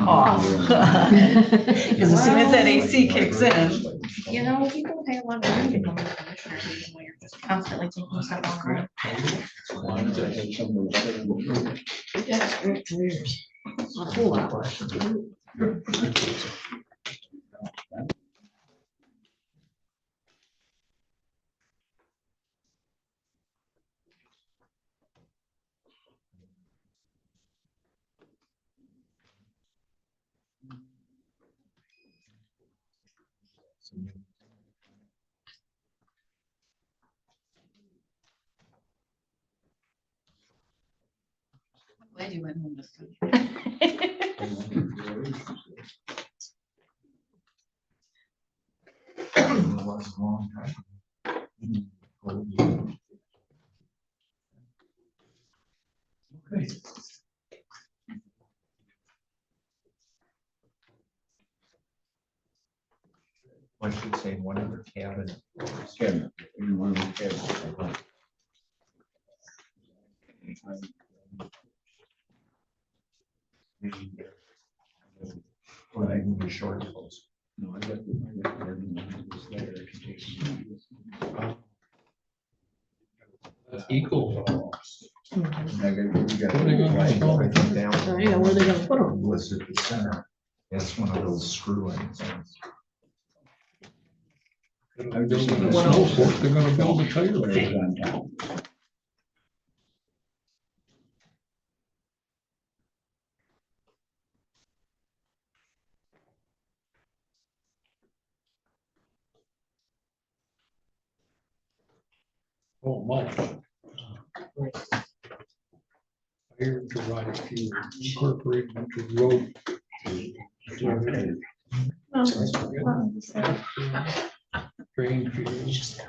Off. Because as soon as that AC kicks in. You know, people pay a lot of money to come to the commissioner meeting when you're just constantly taking stuff on. A whole lot. Glad you went home to sleep. Okay. I should say one other cabin. Cabinet, in one of the cabinets. Or I can be short close. No, I got the this letter. I can take some. Equal. I got, you got. Right down. Oh, yeah, where are they gonna put them? Was at the center. That's one of those screw-ins. I'm just gonna- They're gonna build a trailer. On top. Oh, much. Here to write a few incorporate into road. Drain fields.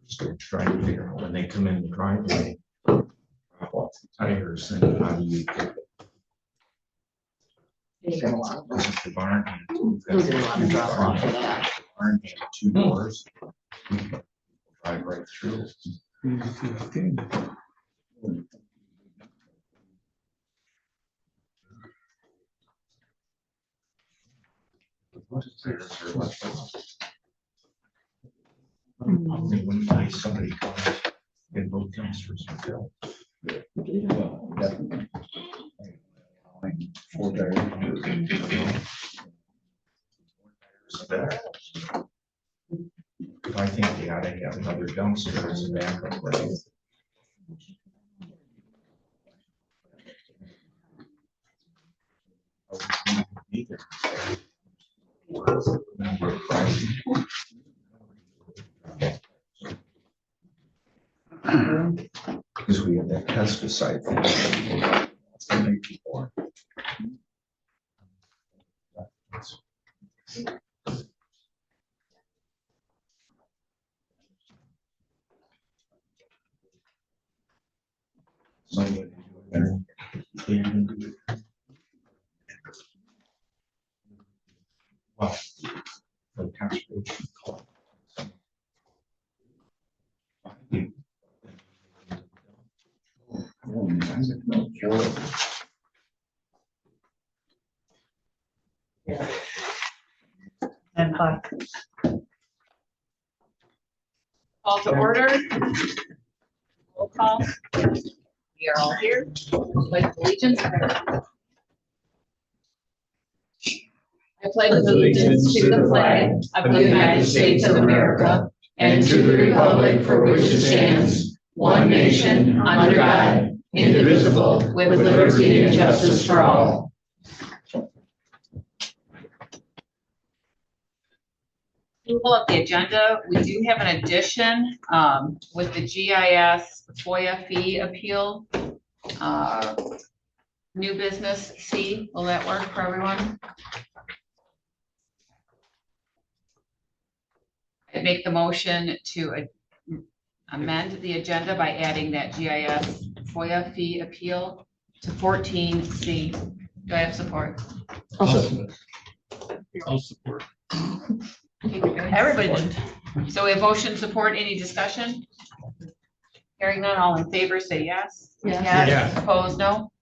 So trying to figure out when they come in the driveway, drop off the tires, and how do you get it? This is the barn. They'll get a lot of drop off for that. Barn had 2 doors. Drive right through. When nice somebody comes, get both dumpsters filled. Well, definitely. 4 tires. I think they ought to have another dumpster as a backup. Right? Because we have that pesticide thing before. Somebody do it. Well, the conservation. And Call to order. Roll call. We are all here. Pledge allegiance. I pledge allegiance to the flag of the United States of America and to the republic for which it stands, one nation, under God, indivisible, with liberty and justice for all. We'll pull up the agenda. We do have an addition with the GIS FOIA fee appeal. New business C, will that work for everyone? I make the motion to amend the agenda by adding that GIS FOIA fee appeal to 14C. Do I have support? I'll support. Everybody did. So we have motion support. Any discussion? Hearing none, all in favor, say yes. Yes. Yes. Opposed, no.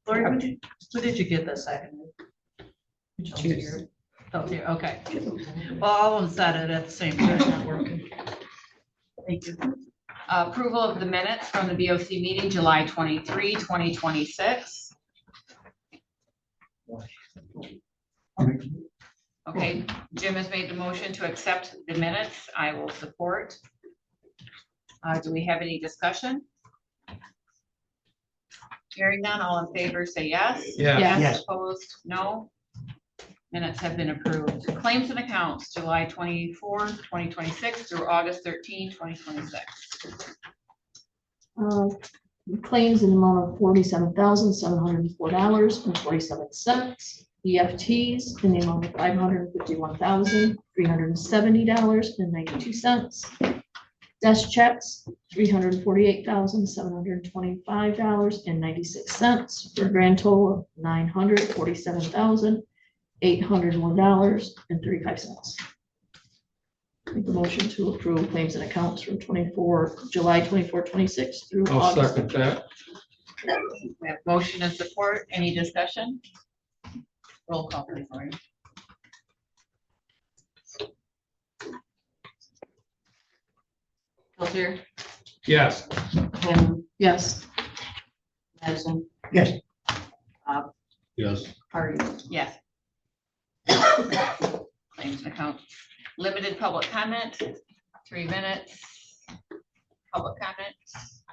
Lori, who did you get the second? Did you choose? Oh, here, okay. Well, all of them said it at the same time, not working. Thank you. Approval of the minutes from the BOC meeting, July 23, 2026. Okay, Jim has made the motion to accept the minutes. I will support. Do we have any discussion? Hearing none, all in favor, say yes. Yes. Opposed, no. Minutes have been approved. Claims and accounts, July 24, 2026 through August 13, 2026. Claims in the amount of $47,704.47. EFTs in the amount of $551,370.92. Desk checks, $348,725.96, for a grand total of $947,801.35. Make the motion to approve claims and accounts from July 24, 26 through I'll August. second that. We have motion and support. Any discussion? Roll call, please, Lori. Hillier, Yes. Ham, Yes. Madison, Yes. Yes. Hardy. Yes. Claims and accounts. Limited public comment, 3 minutes. Public comments.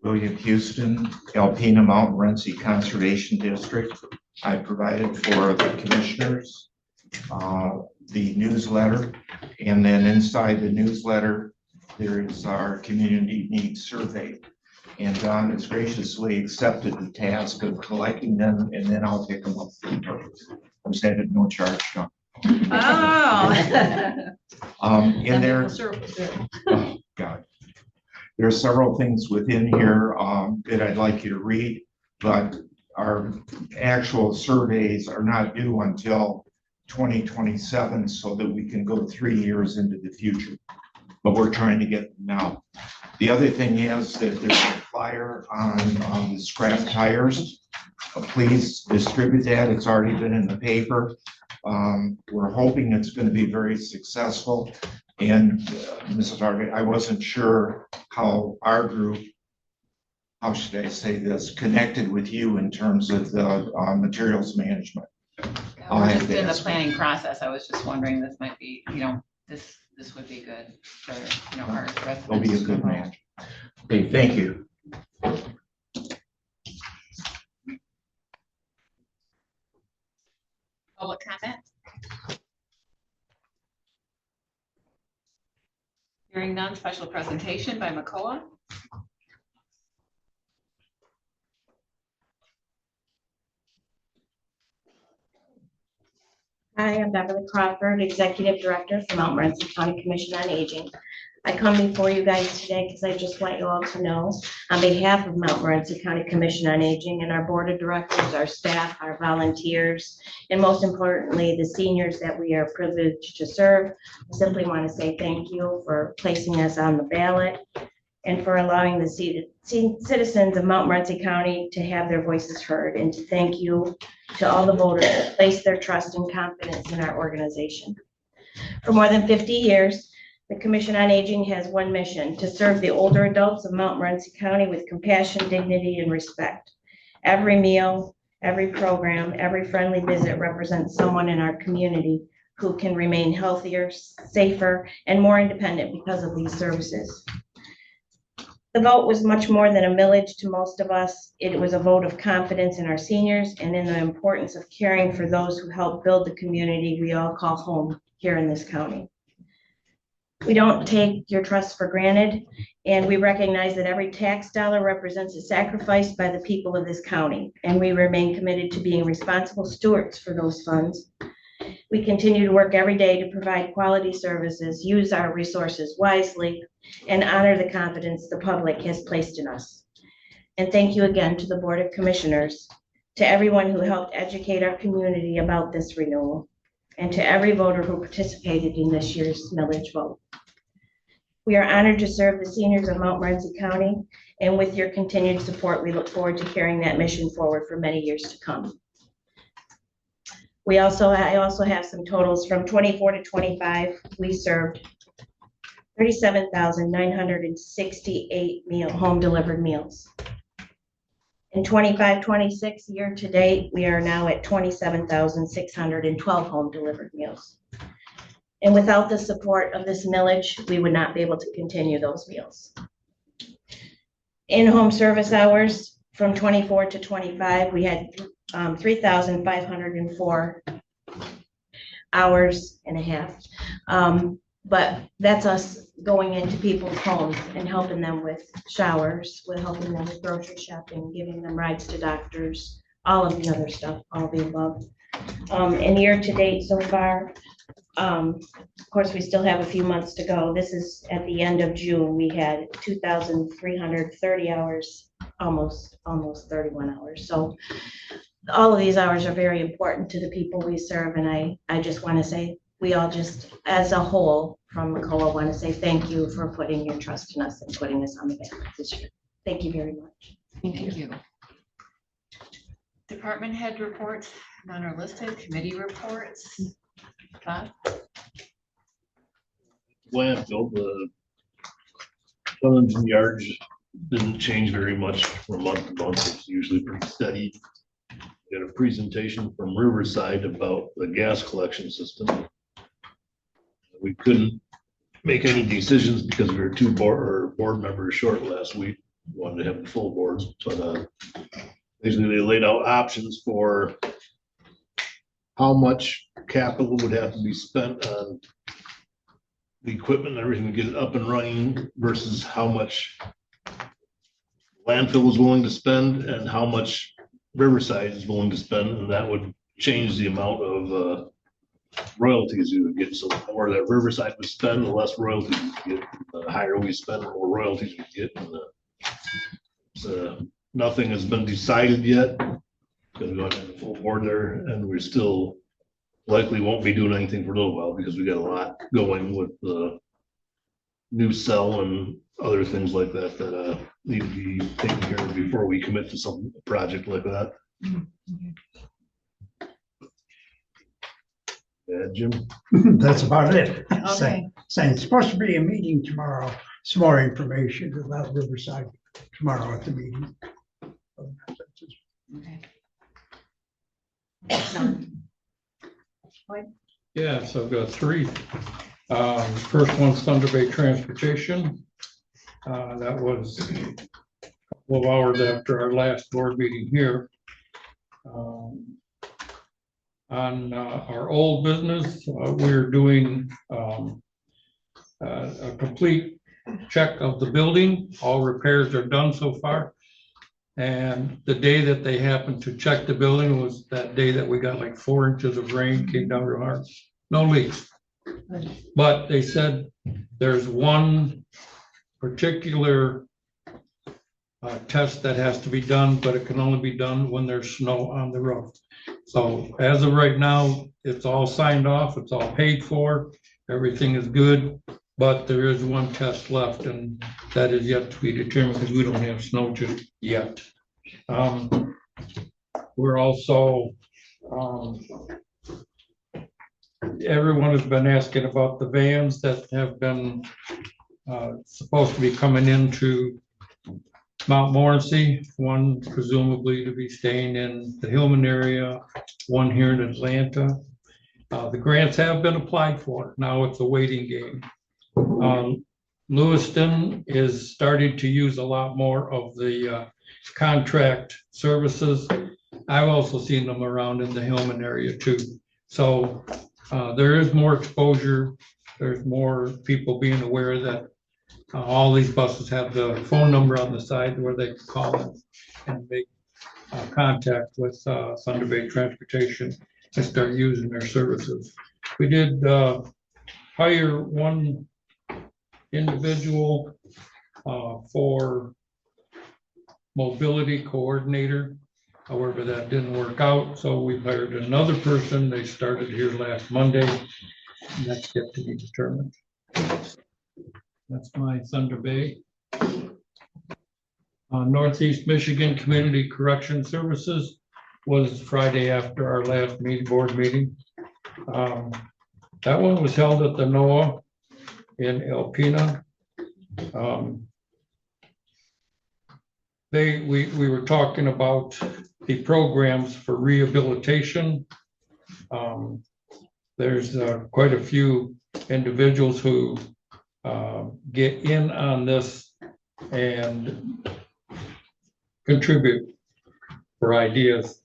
William Houston, Alpena Montmorency Conservation District. I provided for the commissioners the newsletter, and then inside the newsletter, there is our community needs survey. And Don has graciously accepted the task of collecting them, and then I'll pick them up for the purpose. I'm saying at no charge, Don. Oh. In there, oh, God. There are several things within here that I'd like you to read, but our actual surveys are not due until 2027, so that we can go 3 years into the future. But we're trying to get them now. The other thing is that there's a flyer on the scrap tires. Please distribute that. It's already been in the paper. We're hoping it's going to be very successful. And Mrs. Harvey, I wasn't sure how our group, how should I say this, connected with you in terms of the materials management. We're just in the planning process. I was just wondering, this might be, this would be good for, our residents. It'll be a good match. Okay, thank you. Public comment? Hearing none, special presentation by McCullough. Hi, I'm Beverly Crawford, Executive Director for Montmorency County Commission on Aging. I come before you guys today because I just want you all to know, on behalf of Montmorency County Commission on Aging and our Board of Directors, our staff, our volunteers, and most importantly, the seniors that we are privileged to serve, I simply want to say thank you for placing us on the ballot and for allowing the citizens of Montmorency County to have their voices heard, and to thank you to all the voters that place their trust and confidence in our organization. For more than 50 years, the Commission on Aging has one mission: to serve the older adults of Montmorency County with compassion, dignity, and respect. Every meal, every program, every friendly visit represents someone in our community who can remain healthier, safer, and more independent because of these services. The vote was much more than a millage to most of us. It was a vote of confidence in our seniors and in the importance of caring for those who help build the community we all call home here in this county. We don't take your trust for granted, and we recognize that every tax dollar represents a sacrifice by the people of this county, and we remain committed to being responsible stewards for those funds. We continue to work every day to provide quality services, use our resources wisely, and honor the confidence the public has placed in us. And thank you again to the Board of Commissioners to everyone who helped educate our community about this renewal, and to every voter who participated in this year's millage vote. We are honored to serve the seniors of Montmorency County, and with your continued support, we look forward to carrying that mission forward for many years to come. I also have some totals from 24 to 25. We served 37,968 home delivered meals. In 25-26 year to date, we are now at 27,612 home delivered meals. And without the support of this millage, we would not be able to continue those meals. In-home service hours from 24 to 25, we had 3,504 hours and a half. But that's us going into people's homes and helping them with showers, with helping them with grocery shopping, giving them rides to doctors, all of the other stuff, all of the above. And year to date so far, of course, we still have a few months to go. This is at the end of June. We had 2,330 hours, almost 31 hours. So all of these hours are very important to the people we serve. And I just want to say, we all just, as a whole, from McCullough, want to say thank you for putting your trust in us and putting us on the ballot this year. Thank you very much. Thank you. Department head reports, none are listed. Committee reports. Todd? Landfill, the tonnage in yards didn't change very much from month to month. It's usually pretty steady. We had a presentation from Riverside about the gas collection system. We couldn't make any decisions because we were two board members short last week. We wanted to have the full board, but basically they laid out options for how much capital would have to be spent on the equipment and everything to get it up and running versus how much landfill was willing to spend and how much Riverside is willing to spend, and that would change the amount of royalties you would get. So the more that Riverside would spend, the less royalties you get. The higher we spend, the more royalties we get. And, nothing has been decided yet because we don't have the full board there, and we still likely won't be doing anything for a little while because we got a lot going with the new cell and other things like that that need to be taken care of before we commit to some project like that. Yeah, Jim. That's about it. Okay. Saying it's supposed to be a meeting tomorrow. Some more information about Riverside tomorrow at the meeting. Okay. Yes, I've got three. First one's Thunder Bay Transportation. That was a couple of hours after our last board meeting here. On our old business, we're doing a complete check of the building. All repairs are done so far. And the day that they happened to check the building was that day that we got like 4 inches of rain, came down real hard. No leaks. But they said there's one particular test that has to be done, but it can only be done when there's snow on the roof. So as of right now, it's all signed off, it's all paid for, everything is good, but there is one test left, and that is yet to be determined because we don't have snow just yet. We're also, everyone has been asking about the vans that have been supposed to be coming into Montmorency, one presumably to be staying in the Hillman area, one here in Atlanta. The grants have been applied for. Now it's a waiting game. Lewiston is starting to use a lot more of the contract services. I've also seen them around in the Hillman area too. So there is more exposure. There's more people being aware that all these buses have the phone number on the side where they can call them and make contact with Thunder Bay Transportation and start using their services. We did hire one individual for mobility coordinator. However, that didn't work out, so we've hired another person. They started here last Monday. Next yet to be determined. That's my Thunder Bay. Northeast Michigan Community Correction Services was Friday after our last board meeting. That one was held at the NOAA in Alpena. We were talking about the programs for rehabilitation. There's quite a few individuals who get in on this and contribute for ideas.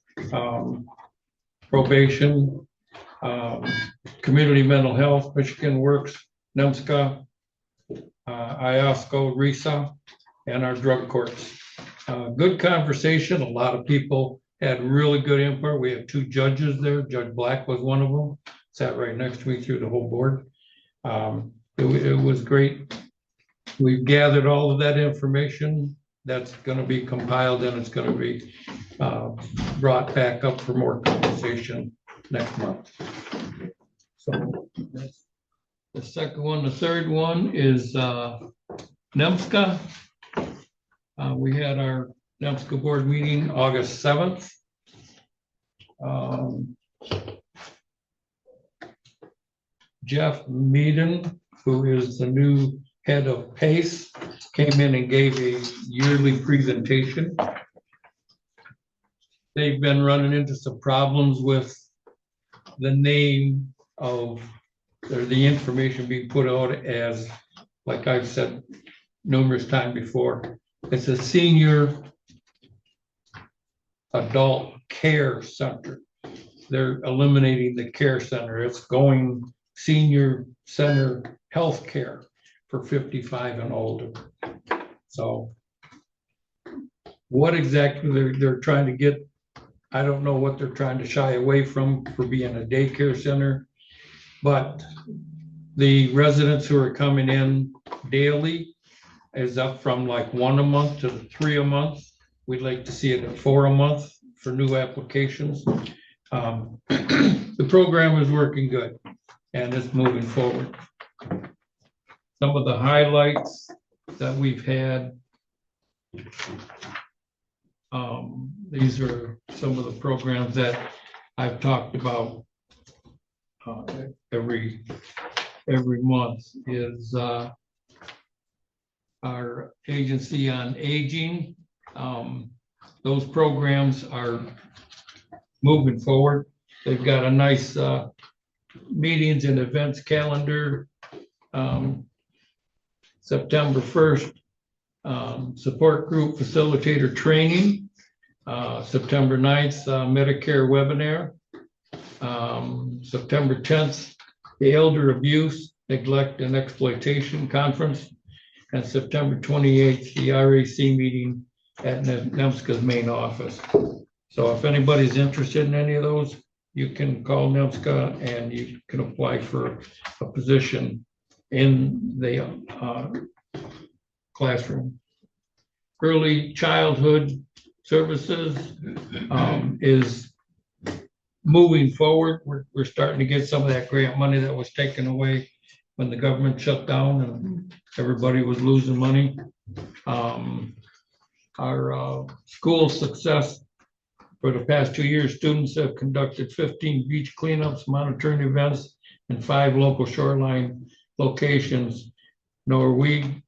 Probation, community mental health, Michigan Works, NEMSCA, IOSCO, RISA, and our drug courts. Good conversation. A lot of people had really good input. We have 2 judges there. Judge Black was one of them. Sat right next to me through the whole board. It was great. We've gathered all of that information. That's going to be compiled and it's going to be brought back up for more conversation next month. So that's the second one. The third one is NEMSCA. We had our NEMSCA board meeting August 7th. Jeff Meaden, who is the new head of PACE, came in and gave a yearly presentation. They've been running into some problems with the name of, or the information being put out as, like I've said numerous times before, it's a senior adult care center. They're eliminating the care center. It's going senior center health care for 55 and older. So what exactly they're trying to get, I don't know what they're trying to shy away from for being a daycare center, but the residents who are coming in daily is up from like 1 a month to 3 a month. We'd like to see it at 4 a month for new applications. The program is working good and it's moving forward. Some of the highlights that we've had, these are some of the programs that I've talked about every month, is our agency on aging. Those programs are moving forward. They've got a nice meetings and events calendar. September 1st, support group facilitator training. September 9th, Medicare webinar. September 10th, the Elder Abuse, Neglect and Exploitation Conference. And September 28th, the RAC meeting at NEMSCA's main office. So if anybody's interested in any of those, you can call NEMSCA and you can apply for a position in the classroom. Early childhood services is moving forward. We're starting to get some of that grant money that was taken away when the government shut down and everybody was losing money. Our school success, for the past 2 years, students have conducted 15 beach cleanups, monitoring events, and 5 local shoreline locations: Norwegian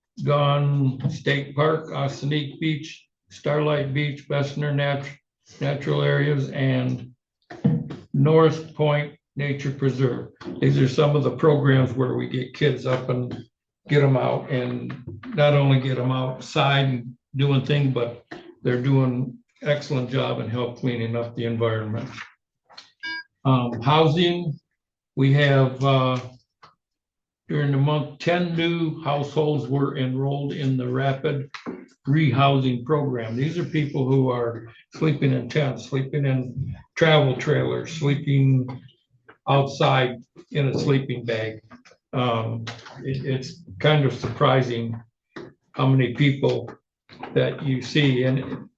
State Park, Oceanic Beach, Starlight Beach, Bessemer Natural Areas, and North Point Nature Preserve. These are some of the programs where we get kids up and get them out, and not only get them outside and doing things, but they're doing excellent job and help cleaning up the environment. Housing, we have during the month 10 new households were enrolled in the rapid rehousing program. These are people who are sleeping in tents, sleeping in travel trailers, sleeping outside in a sleeping bag. It's kind of surprising how many people that you see, and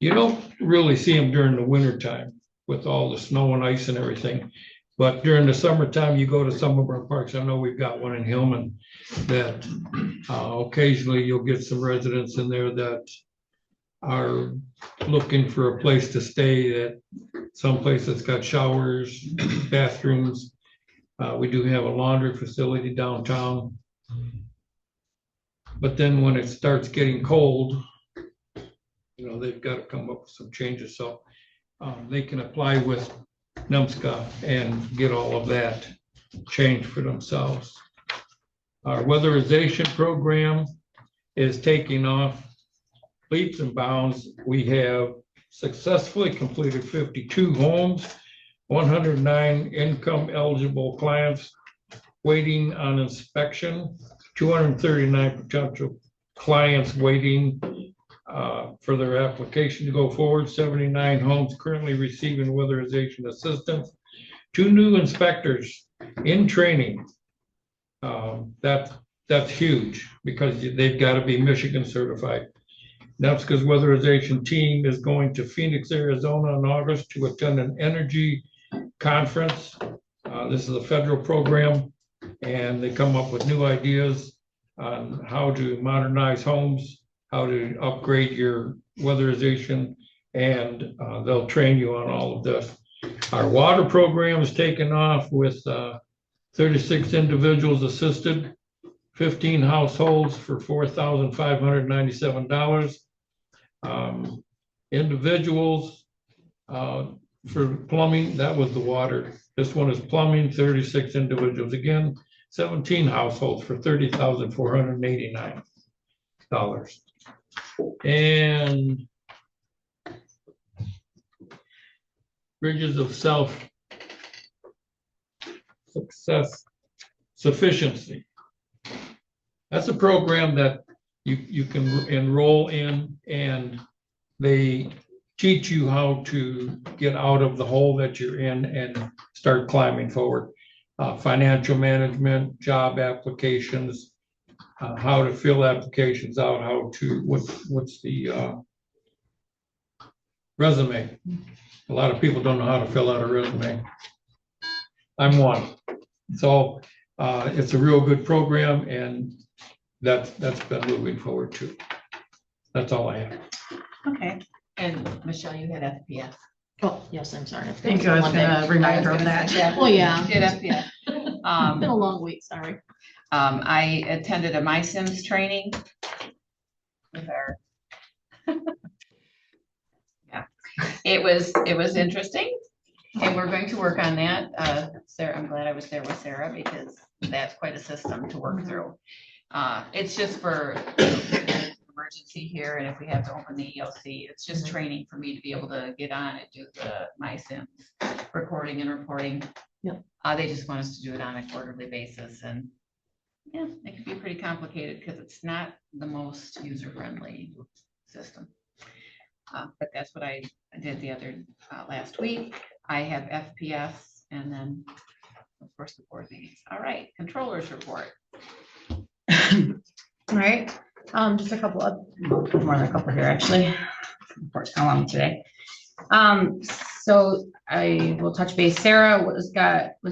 You don't really see them during the winter time with all the snow and ice and everything. But during the summertime, you go to some of our parks. I know we've got one in Hillman that occasionally you'll get some residents in there that are looking for a place to stay, that someplace that's got showers, bathrooms. We do have a laundry facility downtown. But then when it starts getting cold, you know, they've got to come up with some changes. So they can apply with NUMSCA and get all of that changed for themselves. Our weatherization program is taking off leaps and bounds. We have successfully completed 52 homes, 109 income eligible clients waiting on inspection, 239 potential clients waiting for their application to go forward, 79 homes currently receiving weatherization assistance, 2 new inspectors in training. That's huge because they've got to be Michigan certified. That's because weatherization team is going to Phoenix, Arizona in August to attend an energy conference. This is a federal program, and they come up with new ideas on how to modernize homes, how to upgrade your weatherization, and they'll train you on all of this. Our water program is taken off with 36 individuals assisted, 15 households for $4,597. Individuals for plumbing, that was the water. This one is plumbing, 36 individuals. Again, 17 households for $30,489. And bridges of sufficiency. That's a program that you can enroll in, and they teach you how to get out of the hole that you're in and start climbing forward. Financial management, job applications, how to fill applications out, what's the resume. A lot of people don't know how to fill out a resume. I'm one. So it's a real good program, and that's been moving forward too. That's all I have. Okay, and Michelle, you had FPS. Oh, yes, I'm sorry. Thank you. I was gonna remind her of that. Oh, yeah. You did FPS. It's been a long week, sorry. I attended a MySims training with our. Yeah, it was interesting, and we're going to work on that. Sarah, I'm glad I was there with Sarah because that's quite a system to work through. It's just for emergency here, and if we have to open the ELC, it's just training for me to be able to get on and do the MySims recording and reporting. Yep. They just want us to do it on a quarterly basis, and yeah, it can be pretty complicated because it's not the most user-friendly system. But that's what I did the other last week. I have FPS, and then of course the board meetings. All right, controllers report. All right, just a couple of, more than a couple here, actually. Report's kind of long today. So I will touch base. Sarah was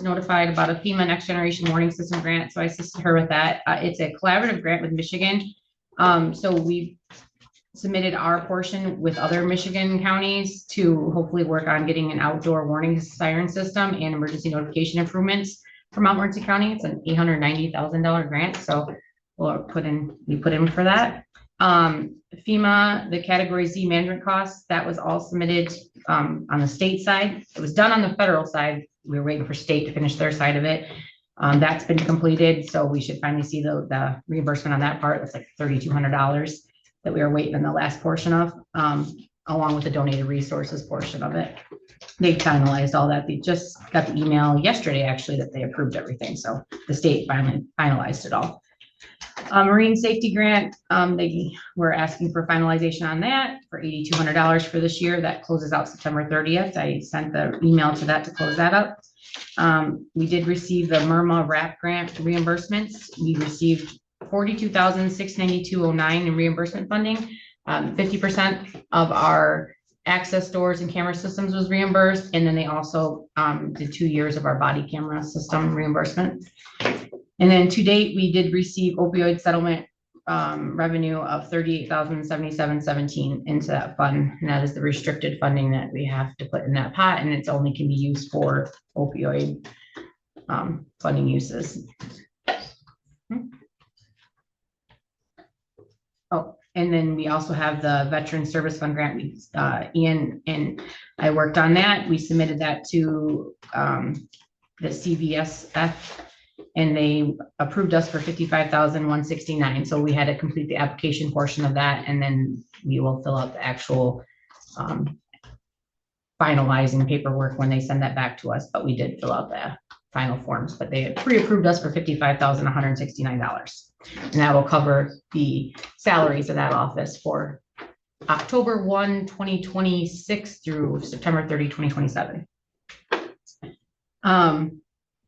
notified about a FEMA Next Generation Warning System grant, so I assisted her with that. It's a collaborative grant with Michigan. So we submitted our portion with other Michigan counties to hopefully work on getting an outdoor warning siren system and emergency notification improvements for Montmorency County. It's an $890,000 grant, so we put in for that. FEMA, the Category Z management costs, that was all submitted on the state side. It was done on the federal side. We were waiting for state to finish their side of it. That's been completed, so we should finally see the reimbursement on that part. It's like $3,200 that we were waiting on the last portion of, along with the donated resources portion of it. They finalized all that. They just got the email yesterday, actually, that they approved everything. So the state finally finalized it all. Marine safety grant, they were asking for finalization on that for $8,200 for this year. That closes out September 30th. I sent the email to that to close that up. We did receive the MIRMA RAP grant reimbursements. We received $42,692.09 in reimbursement funding. 50% of our access doors and camera systems was reimbursed, and then they also did 2 years of our body camera system reimbursement. And then to date, we did receive opioid settlement revenue of 38,077.17 into that fund, and that is the restricted funding that we have to put in that pot, and it's only can be used for opioid funding uses. Oh, and then we also have the Veteran Service Fund grant. Ian and I worked on that. We submitted that to the CVSF, and they approved us for 55,169. So we had to complete the application portion of that, and then we will fill out the actual finalizing paperwork when they send that back to us. But we did fill out the final forms, but they pre-approved us for $55,169. And that will cover the salaries of that office for October 1, 2026 through September 30, 2027.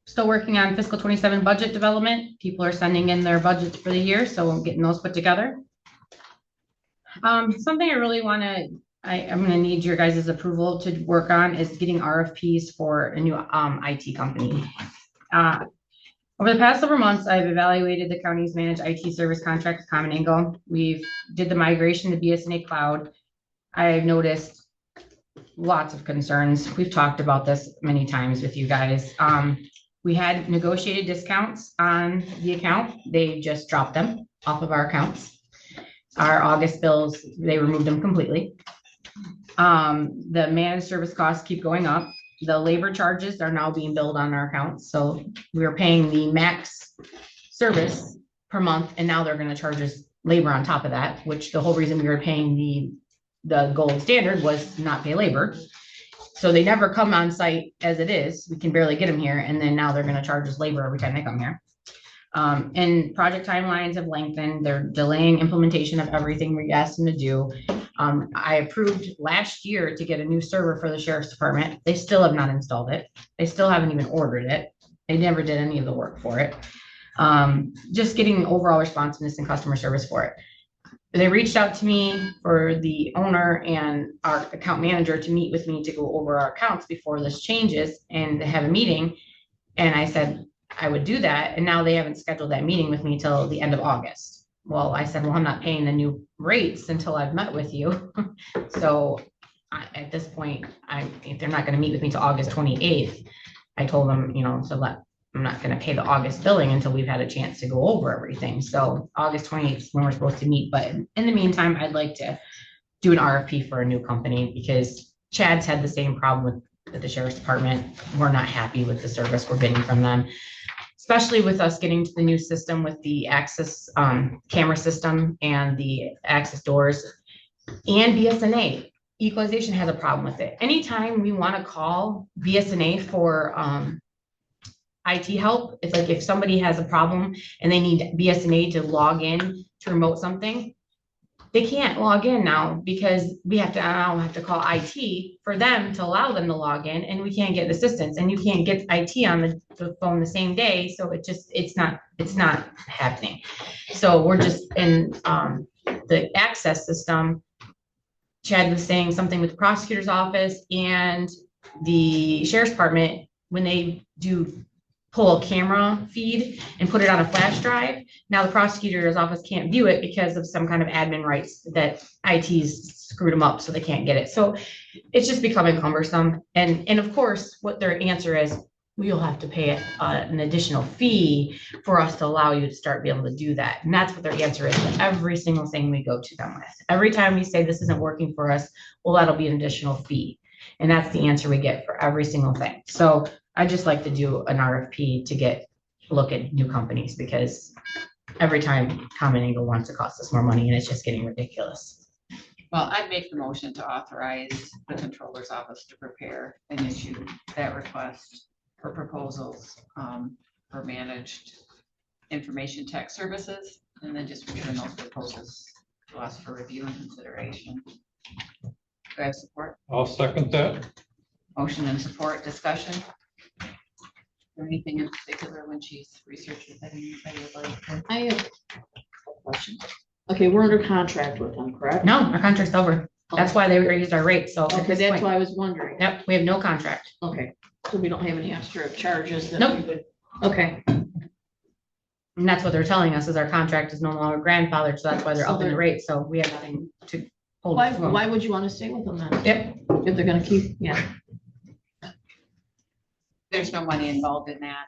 Still working on fiscal 27 budget development. People are sending in their budgets for the year, so I'm getting those put together. Something I really want to, I'm going to need your guys' approval to work on is getting RFPs for a new IT company. Over the past several months, I've evaluated the county's managed IT service contract with Common Angle. We've did the migration to BSNA Cloud. I've noticed lots of concerns. We've talked about this many times with you guys. We had negotiated discounts on the account. They just dropped them off of our accounts. Our August bills, they removed them completely. The managed service costs keep going up. The labor charges are now being billed on our accounts. So we were paying the max service per month, and now they're going to charge us labor on top of that, which the whole reason we were paying the gold standard was not pay labor. So they never come on site as it is. We can barely get them here. And then now they're going to charge us labor every time they come here. And project timelines have lengthened. They're delaying implementation of everything we asked them to do. I approved last year to get a new server for the sheriff's department. They still have not installed it. They still haven't even ordered it. They never did any of the work for it. Just getting overall responsiveness and customer service for it. They reached out to me for the owner and our account manager to meet with me to go over our accounts before this changes and to have a meeting. And I said I would do that. And now they haven't scheduled that meeting with me till the end of August. Well, I said, well, I'm not paying the new rates until I've met with you. So at this point, if they're not going to meet with me till August 28th, I told them, I'm not going to pay the August billing until we've had a chance to go over everything. So August 28th is when we're supposed to meet. But in the meantime, I'd like to do an RFP for a new company because Chad's had the same problem with the sheriff's department. We're not happy with the service we're getting from them, especially with us getting to the new system with the access camera system and the access doors and BSNA. Equalization has a problem with it. Anytime we want to call BSNA for IT help, it's like if somebody has a problem and they need BSNA to log in to remote something, they can't log in now because we have to now have to call IT for them to allow them to log in, and we can't get assistance, and you can't get IT on the phone the same day. So it's not happening. So we're just in the access system. Chad was saying something with the prosecutor's office and the sheriff's department when they do pull a camera feed and put it on a flash drive. Now the prosecutor's office can't view it because of some kind of admin rights that IT's screwed them up so they can't get it. So it's just becoming cumbersome. And of course, what their answer is, we'll have to pay an additional fee for us to allow you to start being able to do that. And that's what their answer is to every single thing we go to them with. Every time we say this isn't working for us, well, that'll be an additional fee. And that's the answer we get for every single thing. So I just like to do an RFP to look at new companies because every time Common Angle wants to cost us more money and it's just getting ridiculous. Well, I'd make the motion to authorize the controller's office to prepare and issue that request for proposals for managed information tech services, and then just return those proposals to us for review and consideration. Do I have support? I'll second that. Motion and support, discussion. Is there anything in particular when she's researching that anybody would like to? I have a question. Okay, we're under contract with them, correct? No, our contract's over. That's why they raised our rate, so. at Okay, this that's point- why I was wondering. Yep, we have no contract. Okay, so we don't have any extra charges that Nope. we would, Okay. And that's what they're telling us is our contract is no longer grandfathered, so that's why they're So upping the they're- rate, so we have nothing to hold. why, to them. why would you want to stay with them then? Yep, If they're gonna keep, yeah. There's no money involved in that.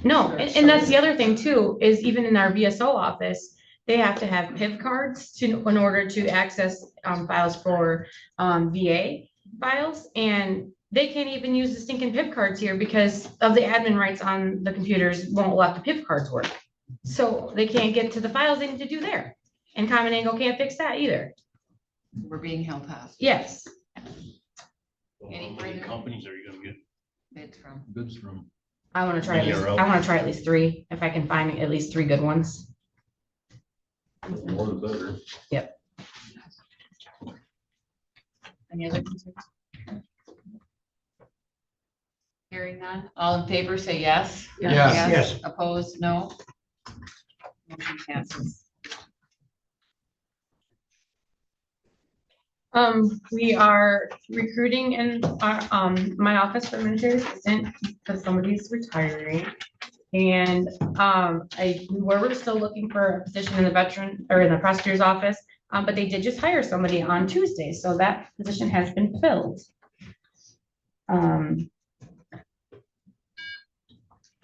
no, and that's the other thing too, is even in our VSO office, they have to have PIV cards in order to access files for VA files, and they can't even use the stinking PIV cards here because of the admin rights on the computers won't let the PIV cards work. So they can't get to the files they need to do there, and Common Angle can't fix that either. We're being held hostage. Yes, How Any many further- companies are you gonna get Bids from. bids from? I wanna try, Many are out. I wanna try at least 3, if I can find at least 3 good ones. The more the better. Any other concerns? Hearing none, all in favor, say yes. Yes. Yes. Opposed, no. Motion passes. We are recruiting in our, my office for administrative assistant because somebody's retiring. And, we were still looking for a position in the veteran or in the prosecutor's office, but they did just hire somebody on Tuesday, so that position has been filled.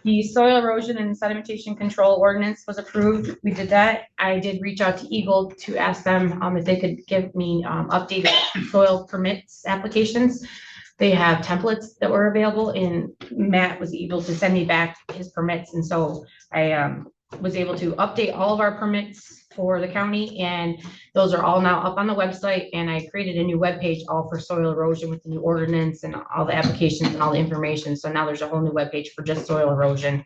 The soil erosion and sedimentation control ordinance was approved. We did that. I did reach out to Eagle to ask them if they could give me updated soil permits applications. They have templates that were available and Matt was able to send me back his permits. And so I was able to update all of our permits for the county, and those are all now up on the website. And I created a new webpage all for soil erosion with the new ordinance and all the applications and all the information. So now there's a whole new webpage for just soil erosion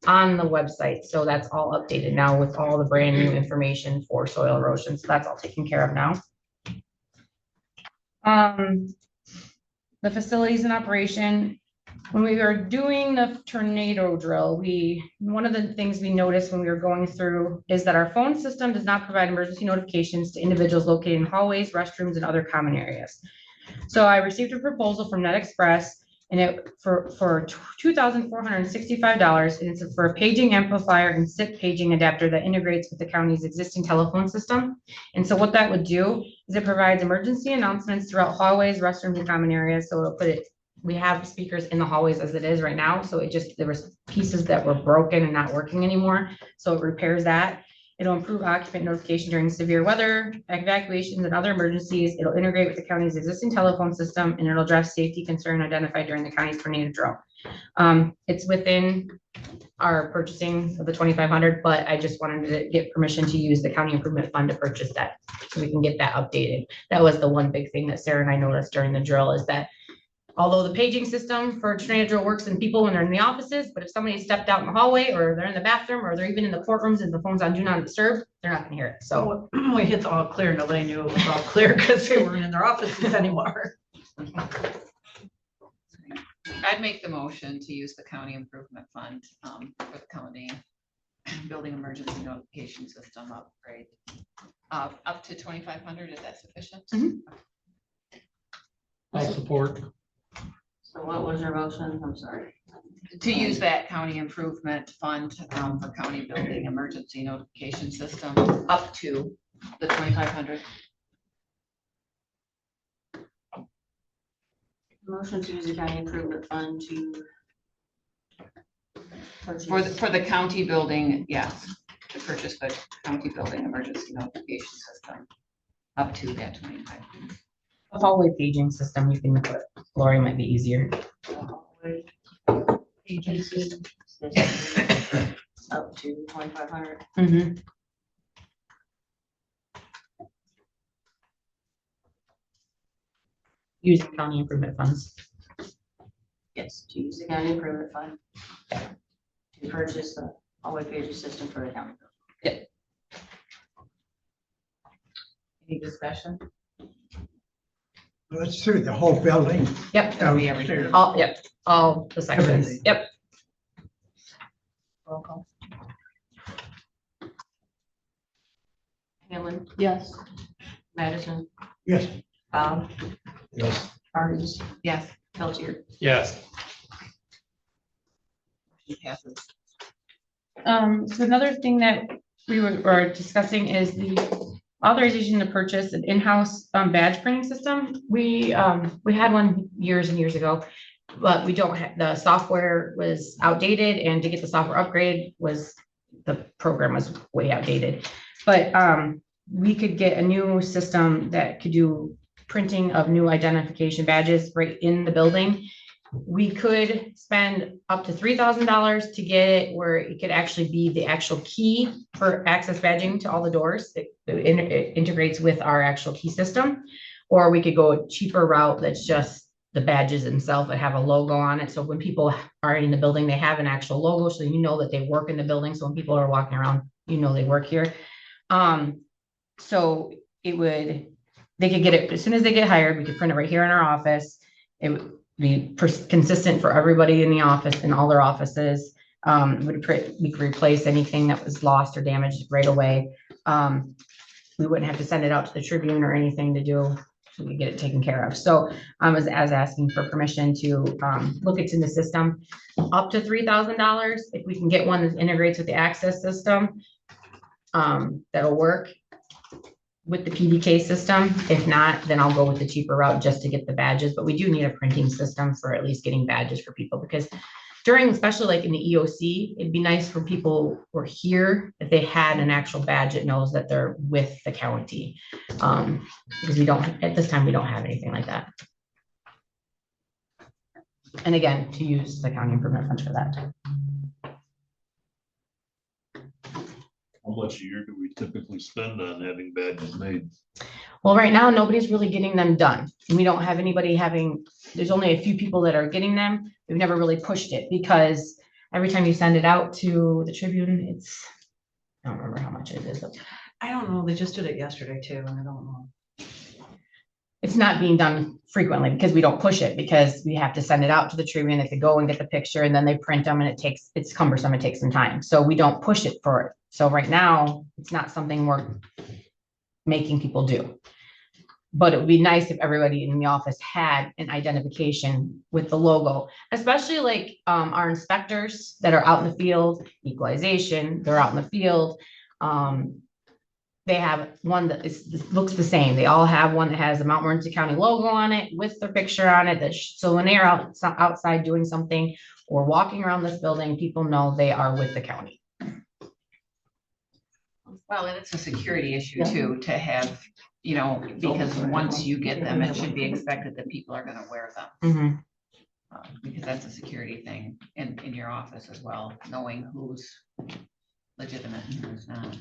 on the website. So that's all updated now with all the brand new information for soil erosion. So that's all taken care of now. The facilities in operation. When we were doing the tornado drill, one of the things we noticed when we were going through is that our phone system does not provide emergency notifications to individuals located in hallways, restrooms, and other common areas. So I received a proposal from Net Express and it for $2,465, and it's for a paging amplifier and SIP paging adapter that integrates with the county's existing telephone system. And so what that would do is it provides emergency announcements throughout hallways, restrooms, and common areas. So it'll put it, we have speakers in the hallways as it is right now. So it just, there was pieces that were broken and not working anymore. So it repairs that. It'll improve occupant notification during severe weather, evacuations, and other emergencies. It'll integrate with the county's existing telephone system, and it'll address safety concern identified during the county's tornado drill. It's within our purchasing of the 2,500, but I just wanted to get permission to use the county improvement fund to purchase that, so we can get that updated. That was the one big thing that Sarah and I noticed during the drill, is that although the paging system for tornado drill works in people when they're in the offices, but if somebody stepped out in the hallway or they're in the bathroom or they're even in the courtrooms and the phone's on do not disturb, they're not gonna hear it. So So we hit the all clear, nobody knew it was all clear because they weren't in their offices anymore. I'd make the motion to use the county improvement fund for the county building emergency notification system upgrade. Up to 2,500, is that sufficient? Mhm. I'll support. So what was your motion? I'm sorry. To use that county improvement fund for county building emergency notification system up to the 2,500. Motion to use the county improvement fund to For the county building, yes, to purchase the county building emergency notification system up to that 2,500. a hallway paging system, you can put, Lori might be easier. agency up to 2,500. Mhm. Using county improvement funds. Yes, to use the county improvement fund to purchase the hallway paging system for the county. Any discussion? Let's through the whole building. Yep, That'll be everything. all, yep, all the sections, Everything. yep. Roll call. Hamlin, Yes. Madison, Yes, Yes. Hardys, Yes. Peltier. Yes. Motion passes. So another thing that we were discussing is the authorization to purchase an in-house badge printing system. We had one years and years ago, but we don't have, the software was outdated, and to get the software upgraded the program was way outdated. But we could get a new system that could do printing of new identification badges right in the building. We could spend up to $3,000 to get it where it could actually be the actual key for access badging to all the doors. It integrates with our actual key system, or we could go a cheaper route that's just the badges themselves that have a logo on it. So when people are in the building, they have an actual logo, so you know that they work in the building. So when people are walking around, you know they work here. So they could get it as soon as they get hired. We could print it right here in our office. It would be consistent for everybody in the office, in all their offices. We could replace anything that was lost or damaged right away. We wouldn't have to send it out to the Tribune or anything to do. So we get it taken care of. So I was asking for permission to look into the system up to $3,000. If we can get one that integrates with the access system, that'll work with the PDK system. If not, then I'll go with the cheaper route just to get the badges. But we do need a printing system for at least getting badges for people, because especially like in the EOC, it'd be nice for people who are here if they had an actual badge that knows that they're with the county. Because at this time, we don't have anything like that. And again, to use the county improvement funds for that. How much a year do we typically spend on having badges made? Well, right now, nobody's really getting them done. We don't have anybody there's only a few people that are getting them. We've never really pushed it, because every time you send it out to the Tribune, I don't remember how much it is. But I don't know, they just did it yesterday too, and I don't know. it's not being done frequently because we don't push it, because we have to send it out to the Tribune. They could go and get the picture, and then they print them, and it's cumbersome. It takes some time. So we don't push it for it. So right now, it's not something we're making people do. But it would be nice if everybody in the office had an identification with the logo, especially like our inspectors that are out in the field, equalization, they're out in the field. They have one that looks the same. They all have one that has the Montmorency County logo on it with their picture on it. So when they're outside doing something or walking around this building, people know they are with the county. Well, and it's a security issue too, to have, because once you get them, it should be expected that people are gonna wear them. Because that's a security thing in your office as well, knowing who's legitimate and who's not.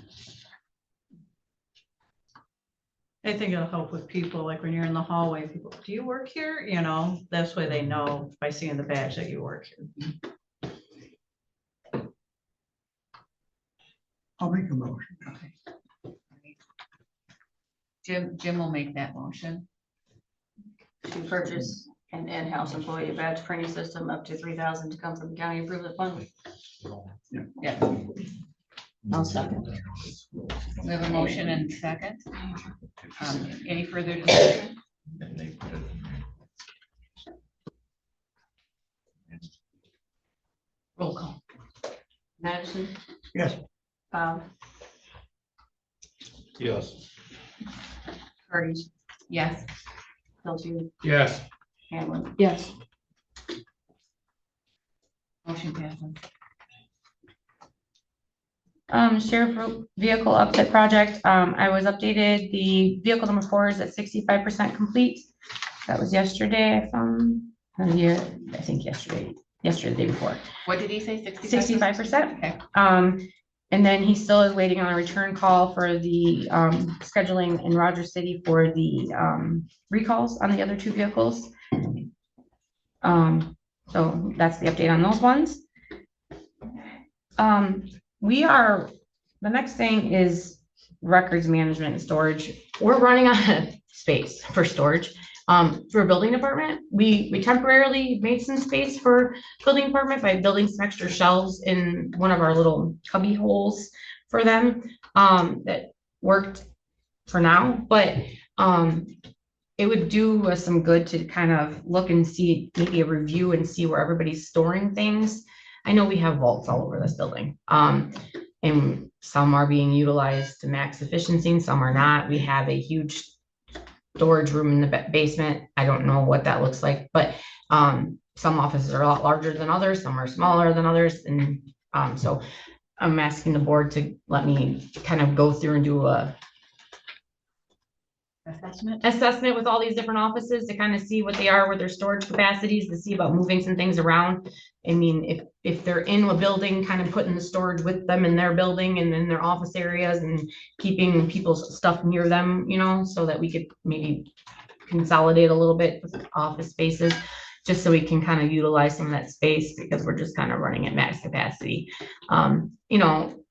I think it'll help with people, like when you're in the hallway, people, do you work here? That's why they know by seeing the badge that you work here. I'll make a motion. Okay. Jim will make that motion. To purchase an in-house employee badge printing system up to $3,000 to come from the county improvement fund. Yeah. I'll second. We have a motion and second. Any further discussion? Roll call. Madison, Yes, Yes. Hardys, Yes. Peltier, Yes. Hamlin. Yes. Motion passes. Sheriff vehicle upfit project. I was updated. The vehicle number 4 is at 65% complete. That was yesterday. I found, I think yesterday, the day before. What did he say? 65%. Okay. And then he still is waiting on a return call for the scheduling in Rogers City for the recalls on the other 2 vehicles. So that's the update on those ones. The next thing is records management and storage. We're running out of space for storage. For building department, we temporarily made some space for building department by building some extra shelves in one of our little cubby holes for them. That worked for now, but it would do us some good to kind of look and see, maybe a review and see where everybody's storing things. I know we have vaults all over this building. And some are being utilized to max efficiency and some are not. We have a huge storage room in the basement. I don't know what that looks like, but some offices are a lot larger than others, some are smaller than others. And so I'm asking the board to let me kind of go through and do a assessment with all these different offices to kind of see what they are with their storage capacities, to see about moving some things around. I mean, if they're in a building, kind of putting the storage with them in their building and in their office areas and keeping people's stuff near them, you know, so that we could maybe consolidate a little bit with office spaces, just so we can kind of utilize some of that space because we're just kind of running at max capacity. You know,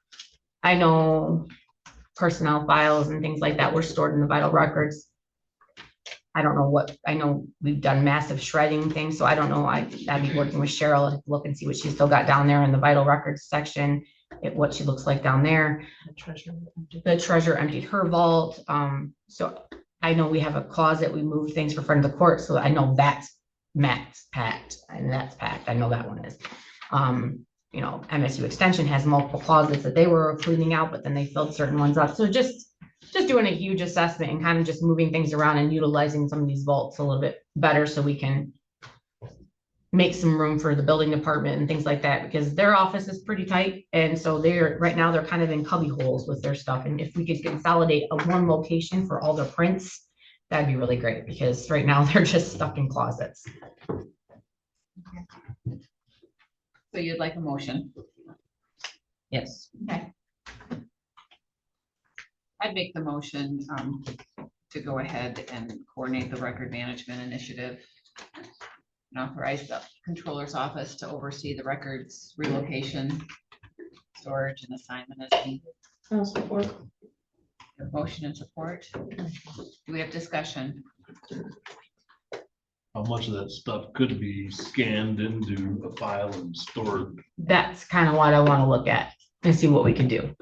I know personnel files and things like that were stored in the vital records. I don't know what, I know we've done massive shredding things, so I don't know, I'd be working with Cheryl to look and see what she's still got down there in the vital records section, what she looks like down there. The treasurer emptied her vault. So I know we have a closet, we moved things for front of the court, so I know that's packed, and that's packed, I know that one is. You know, MSU Extension has multiple closets that they were cleaning out, but then they filled certain ones up. So just doing a huge assessment and kind of just moving things around and utilizing some of these vaults a little bit better so we can make some room for the building department and things like that, because their office is pretty tight. And so right now they're kind of in cubby holes with their stuff. And if we could consolidate one location for all their prints, that'd be really great, because right now they're just stuck in closets. So you'd like a motion? Yes. Okay. I'd make the motion to go ahead and coordinate the record management initiative and authorize the controller's office to oversee the records relocation, storage, and assignment as needed. I'll support. Motion and support. Do we have discussion? How much of that stuff could be scanned into a file and stored? That's kind of what I want to look at and see what we can do.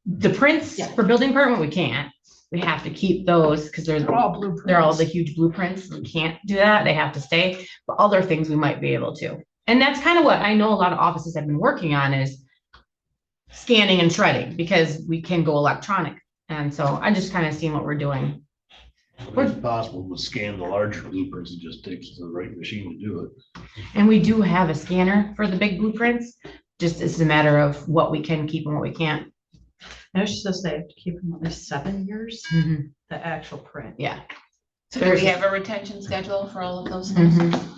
The prints for building department, we can't. We have to keep those because they're all blueprints. They're all the huge blueprints. We can't do that. They have to stay. But other things we might be able to. And that's kind of what I know a lot of offices have been working on, is scanning and shredding, because we can go electronic. And so I'm just kind of seeing what we're doing. It's possible to scan the larger blueprints. It just takes the right machine to do it. And we do have a scanner for the big blueprints. Just it's a matter of what we can keep and what we can't. I was just say to keep them at least 7 years, Mm-hmm. the actual print. Yeah. So do we have a retention schedule for all of those things? Mm-hmm.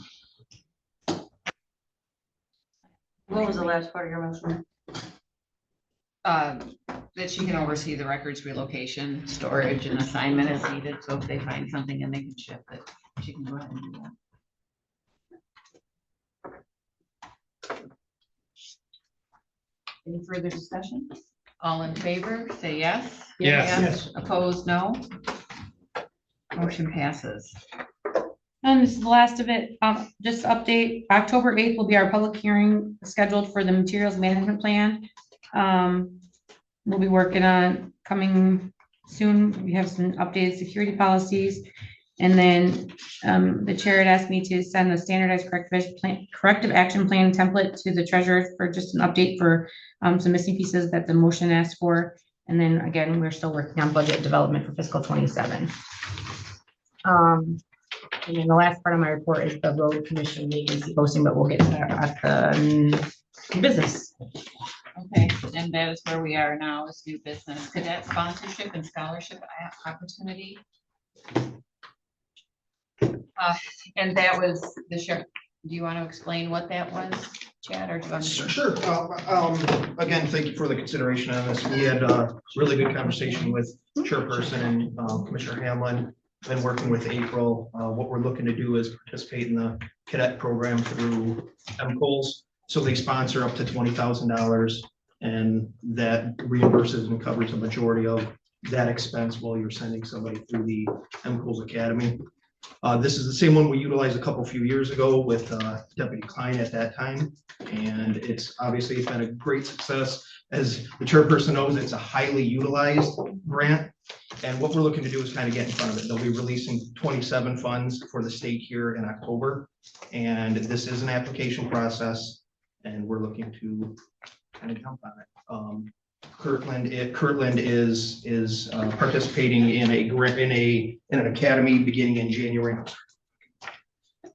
What was the last part of your motion? That she can oversee the records relocation, storage, and assignment as needed. So if they find something and they can ship it, she can go ahead and do that. Any further discussion? All in favor, say yes. Yes. Opposed, no. Motion passes. And this is the last of it. Just update, October 8th will be our public hearing scheduled for the materials management plan. We'll be working on coming soon. We have some updated security policies. And then the chair had asked me to send the standardized corrective action plan template to the treasurer for just an update for some missing pieces that the motion asked for. And then again, we're still working on budget development for fiscal 27. And then the last part of my report is the road commission vacancy posting, but we'll get to that at the business. Okay, and that is where we are now, is new business, cadet sponsorship and scholarship opportunity. And that was the sheriff. Do you want to explain what that was, Chad, or do you want to? Sure. Again, thank you for the consideration on this. We had a really good conversation with Chairperson and Commissioner Hamlin. Been working with April. What we're looking to do is participate in the cadet program through MCOLS. So they sponsor up to $20,000, and that reimburses and covers a majority of that expense while you're sending somebody through the MCOLS Academy. This is the same one we utilized a few years ago with Deputy Klein at that time, and it's been a great success. As the chairperson knows, it's a highly utilized grant, And what we're looking to do is kind of get in front of it. They'll be releasing 27 funds for the state here in October. And this is an application process, and we're looking to kind of jump on it. Kirtland is participating in an academy beginning in January.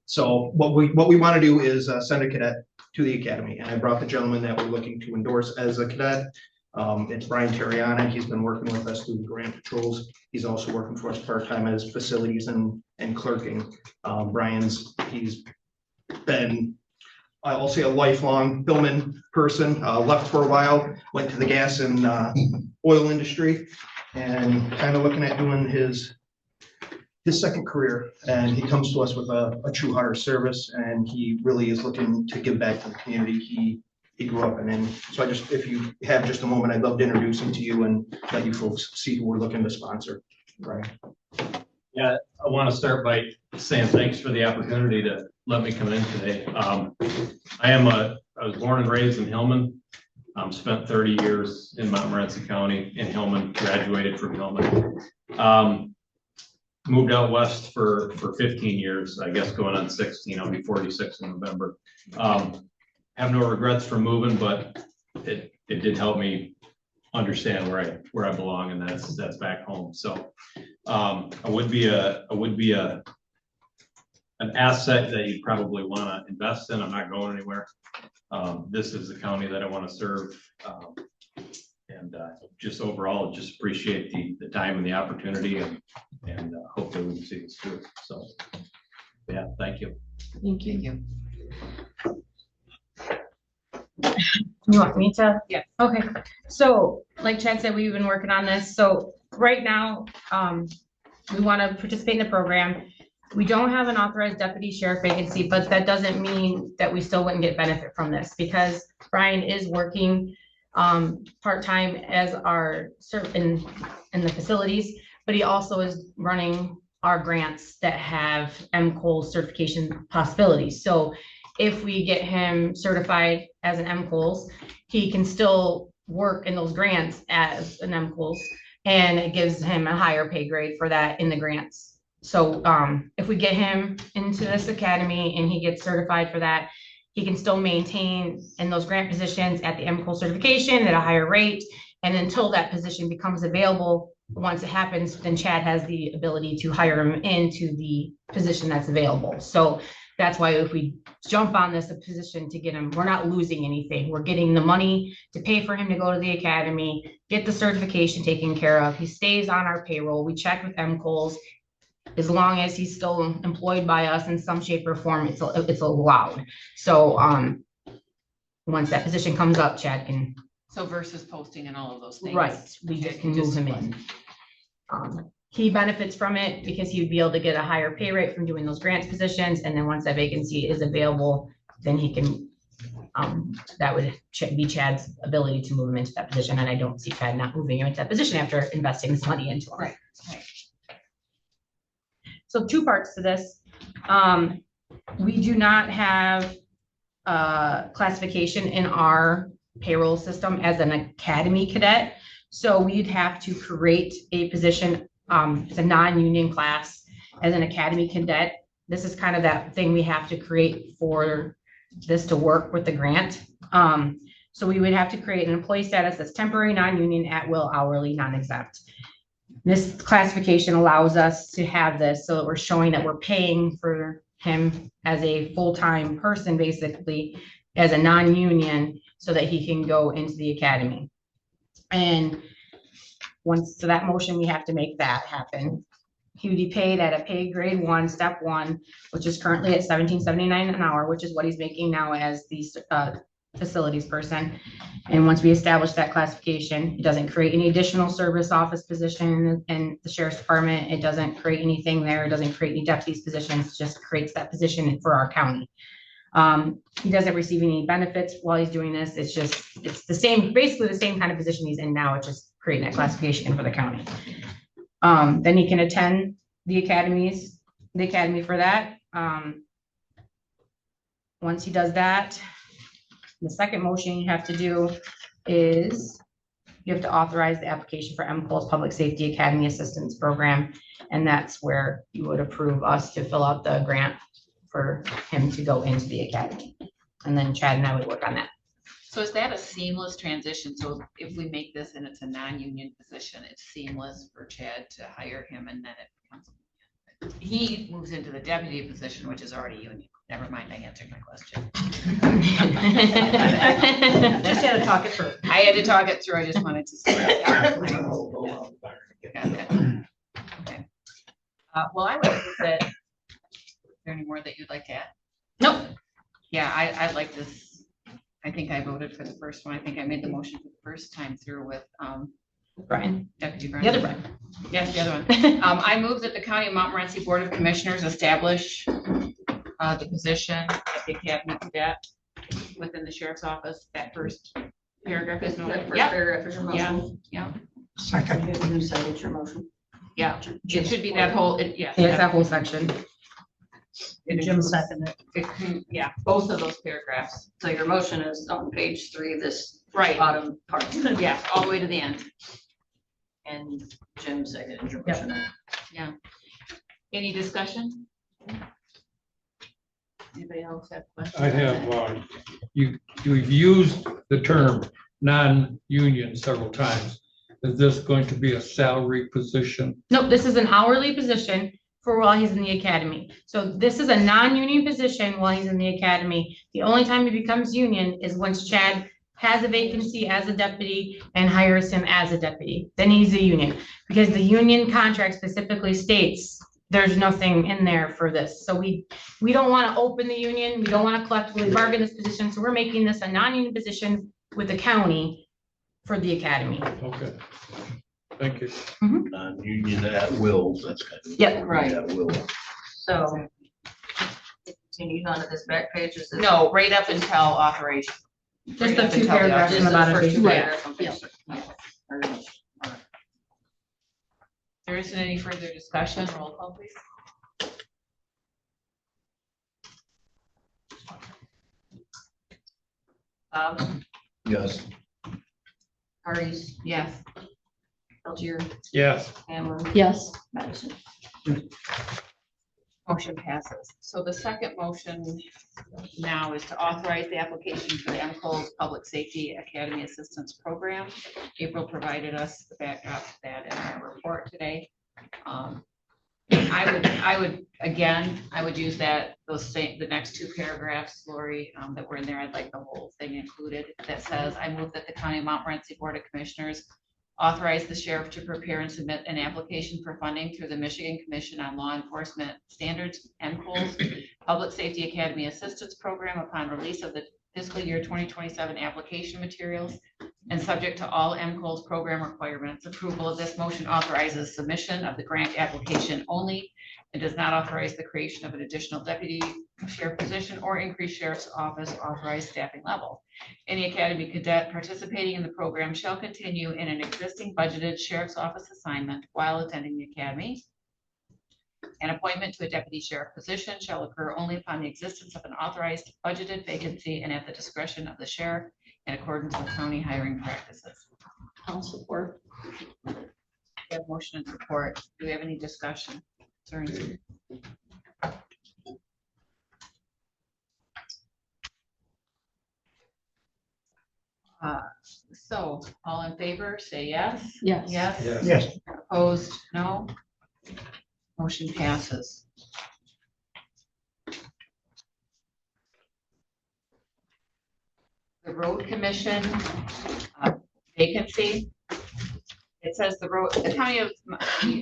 So what we want to do is send a cadet to the academy, and I brought the gentleman that we're looking to endorse as a cadet. It's Brian Terriana. He's been working with us through the grant patrols. He's also working for us part-time as facilities and clerking. He's been, I'll say, a lifelong Billman person, left for a while, went to the gas and oil industry, and kind of looking at doing his second career. And he comes to us with a true heart of service, and he really is looking to give back to the community he grew up in. And so if you have just a moment, I'd love to introduce him to you and let you folks see who we're looking to sponsor. Right. Yeah, I want to start by saying thanks for the opportunity to let me come in today. I was born and raised in Hillman. Spent 30 years in Montmorency County in Hillman, graduated from Hillman. Moved out west for 15 years, I guess going on 16. I'll be 46 in November. Have no regrets for moving, but it did help me understand where I belong, and that's back home. So I would be an asset that you probably want to invest in. I'm not going anywhere. This is the county that I want to serve, and just overall, just appreciate the time and the opportunity, and hope that we can see this through. So, yeah, thank you. Thank you. You want me to? Yeah. Okay, so like Chad said, we've been working on this. So right now, we want to participate in the program. We don't have an authorized deputy sheriff vacancy, but that doesn't mean that we still wouldn't get benefit from this, because Brian is working part-time as our in the facilities, but he also is running our grants that have MCOL certification possibilities. So if we get him certified as an MCOLS, he can still work in those grants as an MCOLS, and it gives him a higher pay grade for that in the grants. So if we get him into this academy and he gets certified for that, he can still maintain in those grant positions at the MCOL certification at a higher rate. And until that position becomes available, once it happens, then Chad has the ability to hire him into the position that's available. So that's why if we jump on this position to get him, we're not losing anything. We're getting the money to pay for him to go to the academy, get the certification taken care of. He stays on our payroll. We check with MCOLS. As long as he's still employed by us in some shape or form, it's allowed. So once that position comes up, Chad can. So versus posting and all of those things. Right, we just can move him in. He benefits from it because he would be able to get a higher pay rate from doing those grants positions. And then once that vacancy is available, then he can, that would be Chad's ability to move him into that position. And I don't see Chad not moving him into that position after investing this money into him. Right. So two parts to this. We do not have classification in our payroll system as an academy cadet. So we'd have to create a position, it's a non-union class as an academy cadet. This is kind of that thing we have to create for this to work with the grant. So we would have to create an employee status that's temporary, non-union, at-will, hourly, non-exempt. This classification allows us to have this so that we're showing that we're paying for him as a full-time person, basically, as a non-union, so that he can go into the academy. And once to that motion, we have to make that happen. He would be paid at a pay grade 1, step 1, which is currently at $17.79 an hour, which is what he's making now as the facilities person. And once we establish that classification, it doesn't create any additional service office position in the sheriff's department. It doesn't create anything there. It doesn't create any deputies positions. It just creates that position for our county. He doesn't receive any benefits while he's doing this. It's the same, basically the same kind of position he's in now. It's just creating that classification for the county. Then he can attend the academy for that. Once he does that, the second motion you have to do is you have to authorize the application for MCOL's Public Safety Academy Assistance Program. And that's where you would approve us to fill out the grant for him to go into the academy. And then Chad and I would work on that. So is that a seamless transition? So if we make this and it's a non-union position, it's seamless for Chad to hire him and then it becomes. He moves into the deputy position, which is already union. Never mind, I answered my question. Just had to talk it through. I had to talk it through. I just wanted to see. Got that. Okay. Well, I would move that. Is there any more that you'd like to add? Nope. Yeah, I like this. I think I voted for the first one. I think I made the motion for the first time through with Brian, Deputy Brian. the other Brian. Yes, the other one. I move that the County of Montmorency Board of Commissioners establish the position at the Academy Cadet within the Sheriff's Office. That first paragraph is noted. Yep. Yeah, yeah, Second. Who seconded your motion? yeah. It should be that whole, yeah. It's that whole section. Jim seconded. Yeah, both of those paragraphs. So your motion is on page 3, this Right, bottom part. yeah, all the way to the end. And Jim seconded your Yep. motion. Yeah. Any discussion? Anybody else have questions? I have, you've used the term non-union several times. Is this going to be a salary position? Nope, this is an hourly position for while he's in the academy. So this is a non-union position while he's in the academy. The only time he becomes union is once Chad has a vacancy as a deputy and hires him as a deputy. Then he's a union, because the union contract specifically states there's nothing in there for this. So we don't want to open the union. We don't want to collectively bargain this position. So we're making this a non-union position with the county for the academy. Okay. Thank you. Non-union at will, that's kind of. Yep. Right. At will. So continue on to this back page. Is this? No, right up until authorization. Just Right a up few until the paragraphs This in is the the bottom first page. two Yeah. paragraphs on page 3. Very much. There isn't any further discussion. Roll call, please. Yes. Hardee's, Yes. Peltier, Yes. Hamlin, Yes. Madison. Motion passes. So the second motion now is to authorize the application for the MCOL's Public Safety Academy Assistance Program. April provided us the backdrop to that in our report today. I would use the next two paragraphs, Lori, that were in there. I'd like the whole thing included. That says, I move that the County of Montmorency Board of Commissioners authorize the sheriff to prepare and submit an application for funding through the Michigan Commission on Law Enforcement Standards, MCOL's Public Safety Academy Assistance Program upon release of the fiscal year 2027 application materials, and subject to all MCOL's program requirements. Approval of this motion authorizes submission of the grant application only and does not authorize the creation of an additional deputy sheriff position or increase sheriff's office authorized staffing level. Any academy cadet participating in the program shall continue in an existing budgeted sheriff's office assignment while attending the academy. An appointment to a deputy sheriff position shall occur only upon the existence of an authorized budgeted vacancy and at the discretion of the sheriff in accordance with county hiring practices. I'll support. We have motion and support. Do we have any discussion? Sorry. So all in favor, say yes. Yes. Yes. Yes. Opposed, no. Motion passes. The road commission vacancy. It says the county of,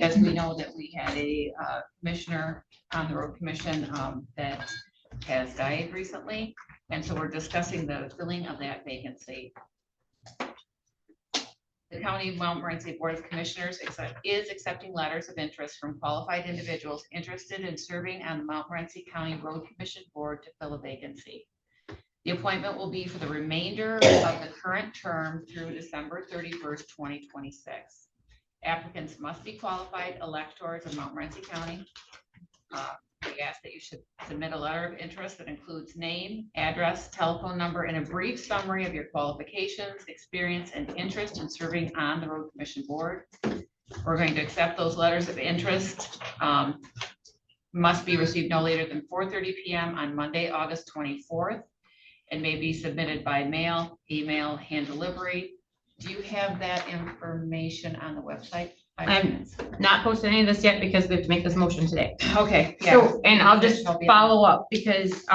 as we know that we had a commissioner on the road commission that has died recently. And so we're discussing the filling of that vacancy. The County of Montmorency Board of Commissioners is accepting letters of interest from qualified individuals interested in serving on the Montmorency County Road Commission Board to fill a vacancy. The appointment will be for the remainder of the current term through December 31st, 2026. Applicants must be qualified electors of Montmorency County. The asked that you should submit a letter of interest that includes name, address, telephone number, and a brief summary of your qualifications, experience, and interest in serving on the road commission board. We're going to accept those letters of interest. Must be received no later than 4:30 p.m. on Monday, August 24th, and may be submitted by mail, email, hand delivery. Do you have that information on the website? I'm not posted any of this yet because we have to make this motion today. Okay, yeah. So, and I'll just Additional business. follow up because,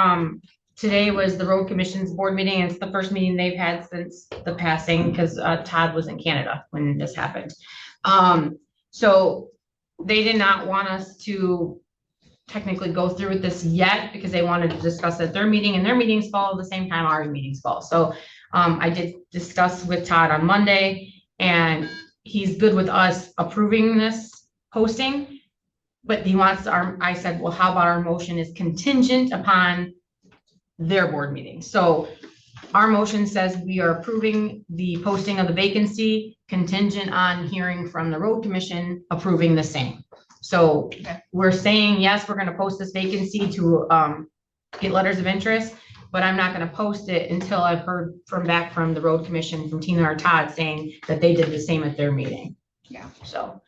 today was the road commission's board meeting. And it's the first meeting they've had since the passing because, Todd was in Canada when this happened. So they did not want us to technically go through with this yet because they wanted to discuss at their meeting, and their meetings fall the same time our meetings fall. So, I did discuss with Todd on Monday, and he's good with us approving this posting, but he wants I said, well, how about our motion is contingent upon their board meeting? So our motion says we are approving the posting of the vacancy contingent on hearing from the road commission approving the same. So we're saying, yes, we're gonna post this vacancy to get letters of interest, but I'm not gonna post it until I've heard back from the road commission, from Tina or Todd, saying that they did the same at their meeting. Yeah. So,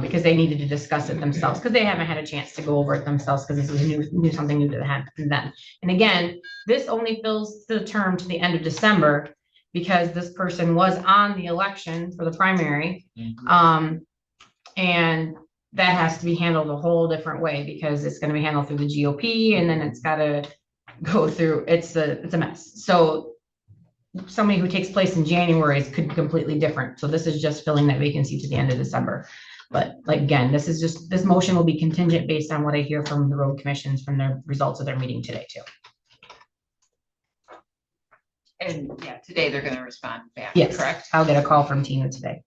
because they needed to discuss it themselves, because they haven't had a chance to go over it themselves, because this was something new that happened to them. And again, this only fills the term to the end of December, because this person was on the election for the primary. And that has to be handled a whole different way, because it's gonna be handled through the GOP, and then it's gotta go through, it's a mess. So somebody who takes place in January could be completely different. So this is just filling that vacancy to the end of December. But like, again, this motion will be contingent based on what I hear from the road commissions from their results of their meeting today too. And yeah, today they're gonna respond back, Yes, correct? I'll get a call from Tina today.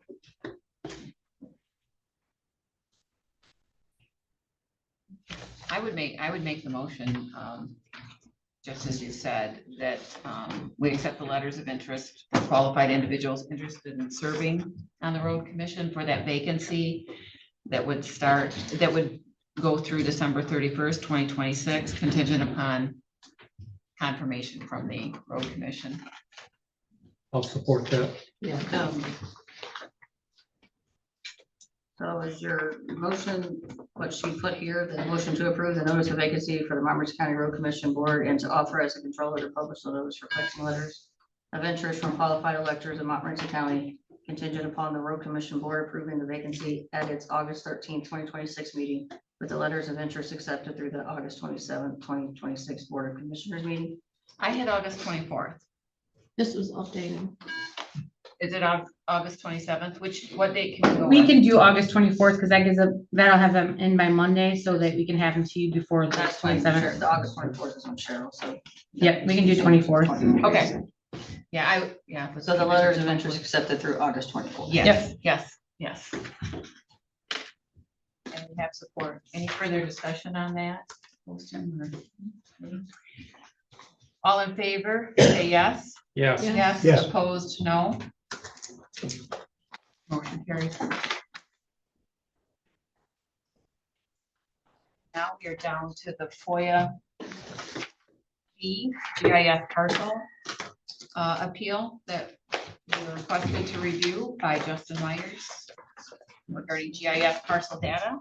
I would make the motion, just as you said, that we accept the letters of interest for qualified individuals interested in serving on the road commission for that vacancy that would go through December 31st, 2026, contingent upon confirmation from the road commission. I'll support that. Yeah. So is your motion, what she put here, the motion to approve the notice of vacancy for the Montmorency County Road Commission Board and to authorize the controller to publish the notice requesting letters of interest from qualified electors in Montmorency County, contingent upon the Road Commission Board approving the vacancy at its August 13th, 2026 meeting, with the letters of interest accepted through the August 27th, 2026 Board of Commissioners meeting? I had August 24th. This was updated. Is it on August 27th? What date can we go We with? can do August 24th, because that'll have them in by Monday, so that we can have them to you before the That's fine. 27th. The August 24th is on Cheryl, so. Yep, we can do 24th. Okay. Yeah, So the letters of interest accepted through August 24th. Yes. And we have support. Any further discussion on that? All in favor, say yes. Yes. Yes. Yes. Opposed, no. Motion carries. Now we are down to the FOIA GIS parcel appeal that we were requested to review by Justin Myers regarding GIS parcel data.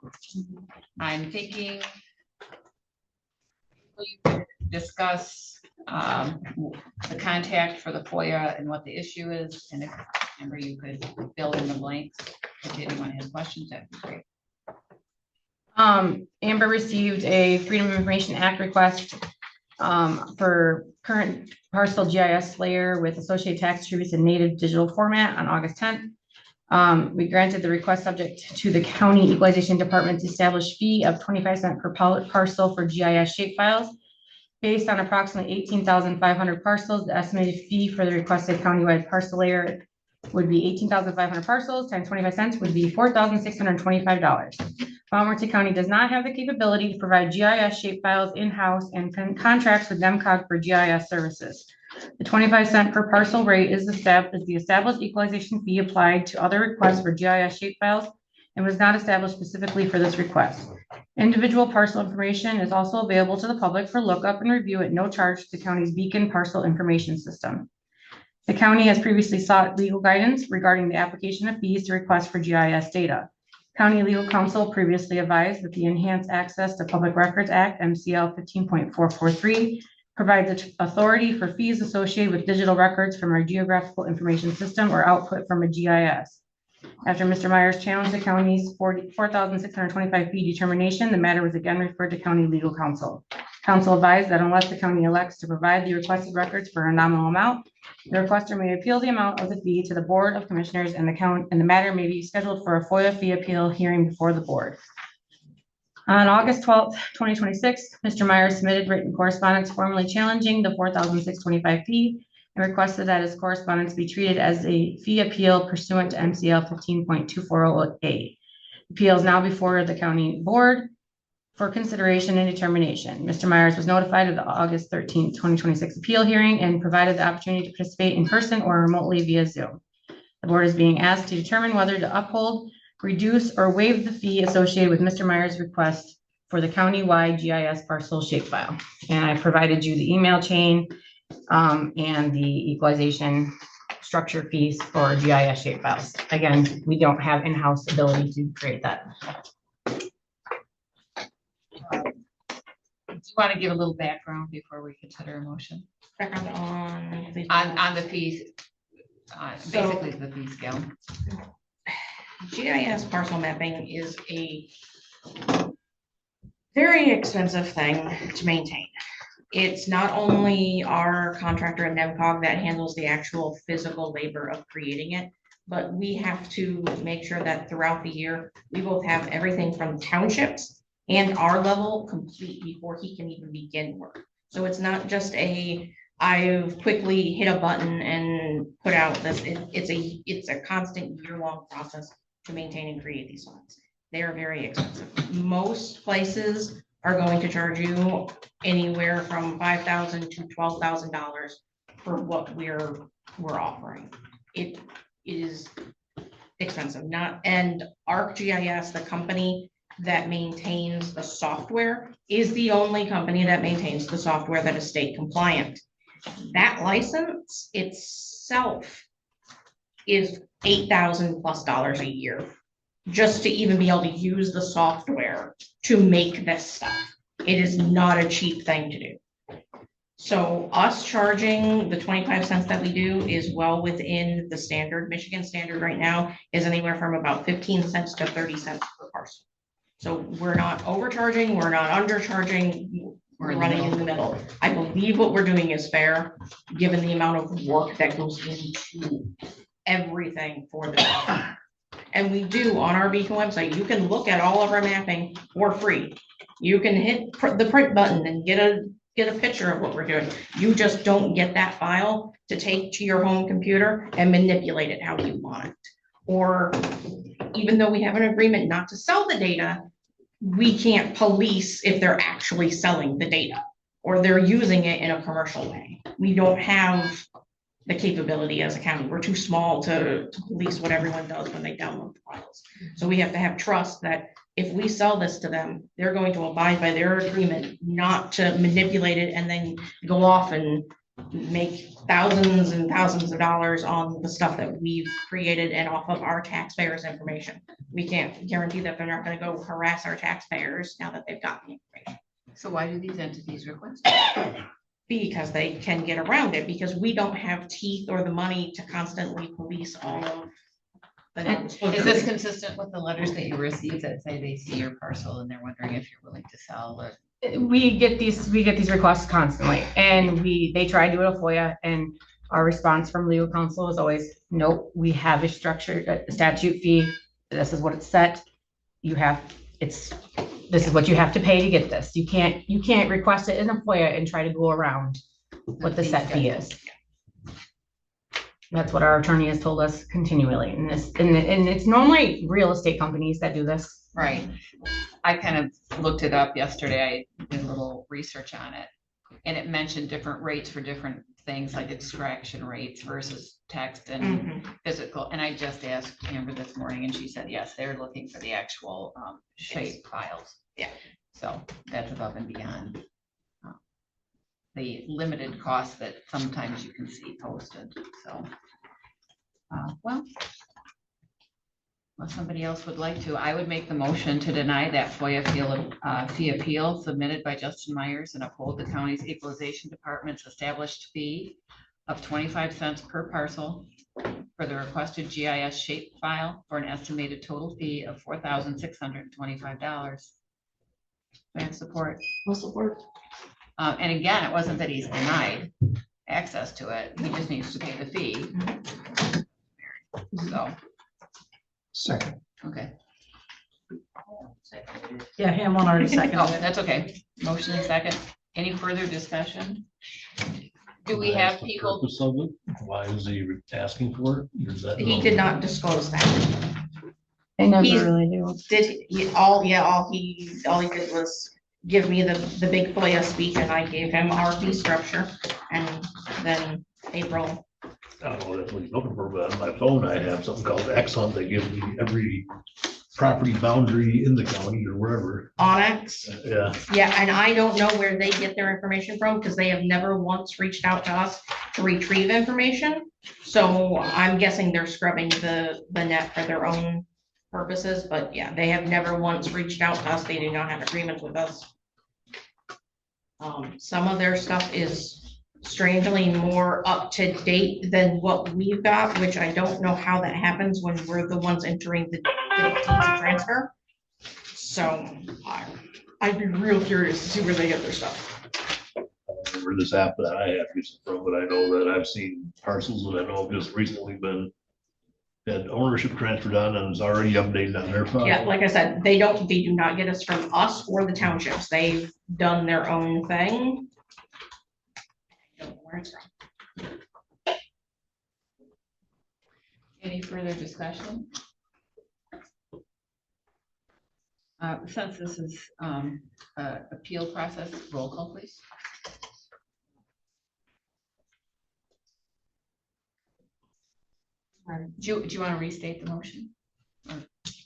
I'm thinking you could discuss the contact for the FOIA and what the issue is, and if Amber, you could fill in the blanks. If anyone has questions, that'd be great. Amber received a Freedom of Information Act request for current parcel GIS layer with associated tax attributes in native digital format on August 10th. We granted the request subject to the county equalization department's established fee of 25 cents per parcel for GIS shapefiles. Based on approximately 18,500 parcels, the estimated fee for the requested countywide parcel layer would be 18,500 parcels times 25 cents would be $4,625. Montmorency County does not have the capability to provide GIS shapefiles in-house and contracts with NEMCOG for GIS services. The 25 cent per parcel rate is the established equalization fee applied to other requests for GIS shapefiles and was not established specifically for this request. Individual parcel information is also available to the public for lookup and review at no charge to the county's Beacon Parcel Information System. The county has previously sought legal guidance regarding the application of fees to request for GIS data. County legal counsel previously advised that the Enhanced Access to Public Records Act, MCL 15.443, provides authority for fees associated with digital records from our geographical information system or output from a GIS. After Mr. Myers challenged the county's 4,625 fee determination, the matter was again referred to county legal counsel. Counsel advised that unless the county elects to provide the requested records for a nominal amount, the requester may appeal the amount of the fee to the Board of Commissioners, and the matter may be scheduled for a FOIA fee appeal hearing before the board. On August 12th, 2026, Mr. Myers submitted written correspondence formally challenging the 4,625 fee and requested that his correspondence be treated as a fee appeal pursuant to MCL 15.240A. Appeal is now before the county board for consideration and determination. Mr. Myers was notified of the August 13th, 2026 appeal hearing and provided the opportunity to participate in person or remotely via Zoom. The board is being asked to determine whether to uphold, reduce, or waive the fee associated with Mr. Myers' request for the county-wide GIS parcel shapefile. And I provided you the email chain and the equalization structure fees for GIS shapefiles. Again, we don't have in-house ability to create that. Do you want to give a little background before we consider a motion? Background On the fees, basically the fee scale. GIS parcel mapping is a very expensive thing to maintain. It's not only our contractor at NEMCOG that handles the actual physical labor of creating it, but we have to make sure that throughout the year, we both have everything from townships and our level complete before he can even begin work. So it's not just I've quickly hit a button and put out this. It's a constant year-long process to maintain and create these lots. They are very expensive. Most places are going to charge you anywhere from $5,000 to $12,000 for what we're offering. It is expensive. And ArcGIS, the company that maintains the software, is the only company that maintains the software that is state compliant. That license itself is $8,000+ a year just to even be able to use the software to make this stuff. It is not a cheap thing to do. So us charging the 25 cents that we do is well within the standard. Michigan standard right now is anywhere from about 15 cents to 30 cents per parcel. So we're not overcharging, we're not undercharging, we're running in the middle. I believe what we're doing is fair, given the amount of work that goes into everything for this. And we do on our Beacon website, you can look at all of our mapping for free. You can hit the print button and get a picture of what we're doing. You just don't get that file to take to your home computer and manipulate it how you want it. Or even though we have an agreement not to sell the data, we can't police if they're actually selling the data or they're using it in a commercial way. We don't have the capability as a county. We're too small to police what everyone does when they download the files. So we have to have trust that if we sell this to them, they're going to abide by their agreement not to manipulate it and then go off and make thousands and thousands of dollars on the stuff that we've created and off of our taxpayers' information. We can't guarantee that they're not going to go harass our taxpayers now that they've got the information. So why do these entities request? Because they can get around it, because we don't have teeth or the money to constantly police all of the non-disclosure. Is this consistent with the letters that you received that say they see your parcel and they're wondering if you're willing to sell? Or We get these requests constantly, and they try to do a FOIA, and our response from legal counsel is always, nope, we have a structured statute fee. This is what it's set. This is what you have to pay to get this. You can't request it in a FOIA and try to go around what the set fee is. That's what our attorney has told us continually. And it's normally real estate companies that do this. right. I kind of looked it up yesterday. I did a little research on it. And it mentioned different rates for different things, like extraction rates versus text and Mhm. physical. And I just asked Amber this morning and she said, yes, they're looking for the actual shape files. Yeah. So that's above and beyond the limited cost that sometimes you can see posted, so. Well, unless somebody else would like to, I would make the motion to deny that fee appeal submitted by Justin Myers and uphold the county's equalization department's established fee of 25 cents per parcel for the requested GIS shape file for an estimated total fee of $4,625. I have support. We'll support. And again, it wasn't that he's denied access to it, he just needs to pay the fee. So, Second. okay. Yeah, Hamlin already Oh, seconded it. that's okay. Motion and second. Any further discussion? Do we Can I ask have the people? purpose of it? Why is he asking for it? Or is that He did not disclose that. They never He's- really do. All he did was give me the big FOIA speech and I gave him our fee structure. And then April, I don't know, that's what he's looking for, but on my phone, I have something called X Hunt that gives me every property boundary in the county or wherever. Onyx. Yeah, Yeah, and I don't know where they get their information from because they have never once reached out to us to retrieve information. So I'm guessing they're scrubbing the net for their own purposes, but yeah, they have never once reached out to us. They do not have agreements with us. Some of their stuff is strangely more up to date than what we've got, which I don't know how that happens when we're the ones entering the deeds of transfer. So I'd be real curious to see where they get their stuff. I don't remember this app that I have used it from, but I know that I've seen parcels that I know have just recently been had ownership transferred on and it's already updated on their file. Yeah, like I said, they do not get us from us or the townships. They've done their own thing. I don't know where it's from. Any further discussion? Since this is appeal process, roll call, please. Do you want to restate the motion? Or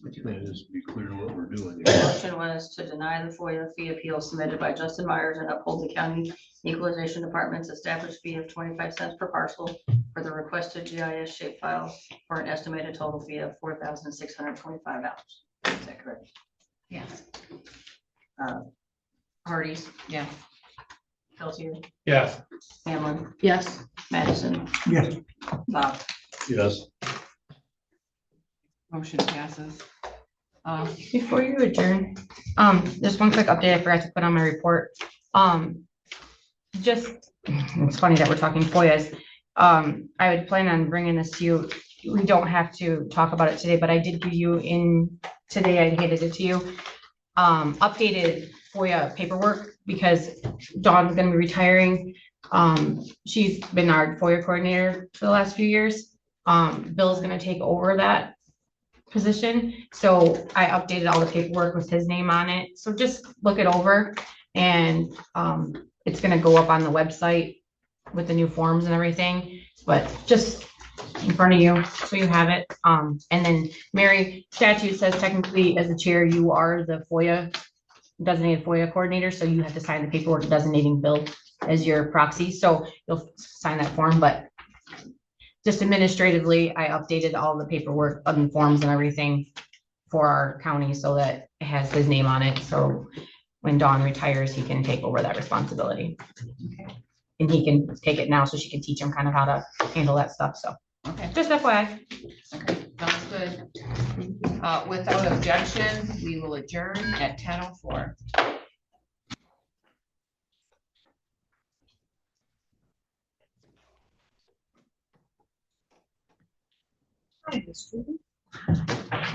would you? Yeah, just be clear what we're doing. The motion was to deny the FOIA fee appeal submitted by Justin Myers and uphold the county equalization department's established fee of 25 cents per parcel for the requested GIS shape file for an estimated total fee of $4,625. Is that correct? Yes. Hardee's, Yes. Pelletier, Yes. Hamlin. Yes. Madison, Yes. Bob. Yes, Motion passes. Before you adjourn, just one quick update I forgot to put on my report. Just, it's funny that we're talking FOIAs. I would plan on bringing this to you. We don't have to talk about it today, but I did give you today I handed it to you. Updated FOIA paperwork because Dawn's gonna be retiring. She's been our FOIA coordinator for the last few years. Bill's gonna take over that position. So I updated all the paperwork with his name on it. So just look it over and it's gonna go up on the website with the new forms and everything, but just in front of you, so you have it. And then Mary, statute says technically as the chair, you are the FOIA designated FOIA coordinator, so you have to sign the paperwork designating Bill as your proxy. So you'll sign that form, but just administratively, I updated all the paperwork and forms and everything for our county so that it has his name on it. So when Dawn retires, he can take over that responsibility. And he can take it now so she can teach him kind of how to handle that stuff. So Okay. just FYI. Okay, sounds good. Without objection, we will adjourn at 10:04.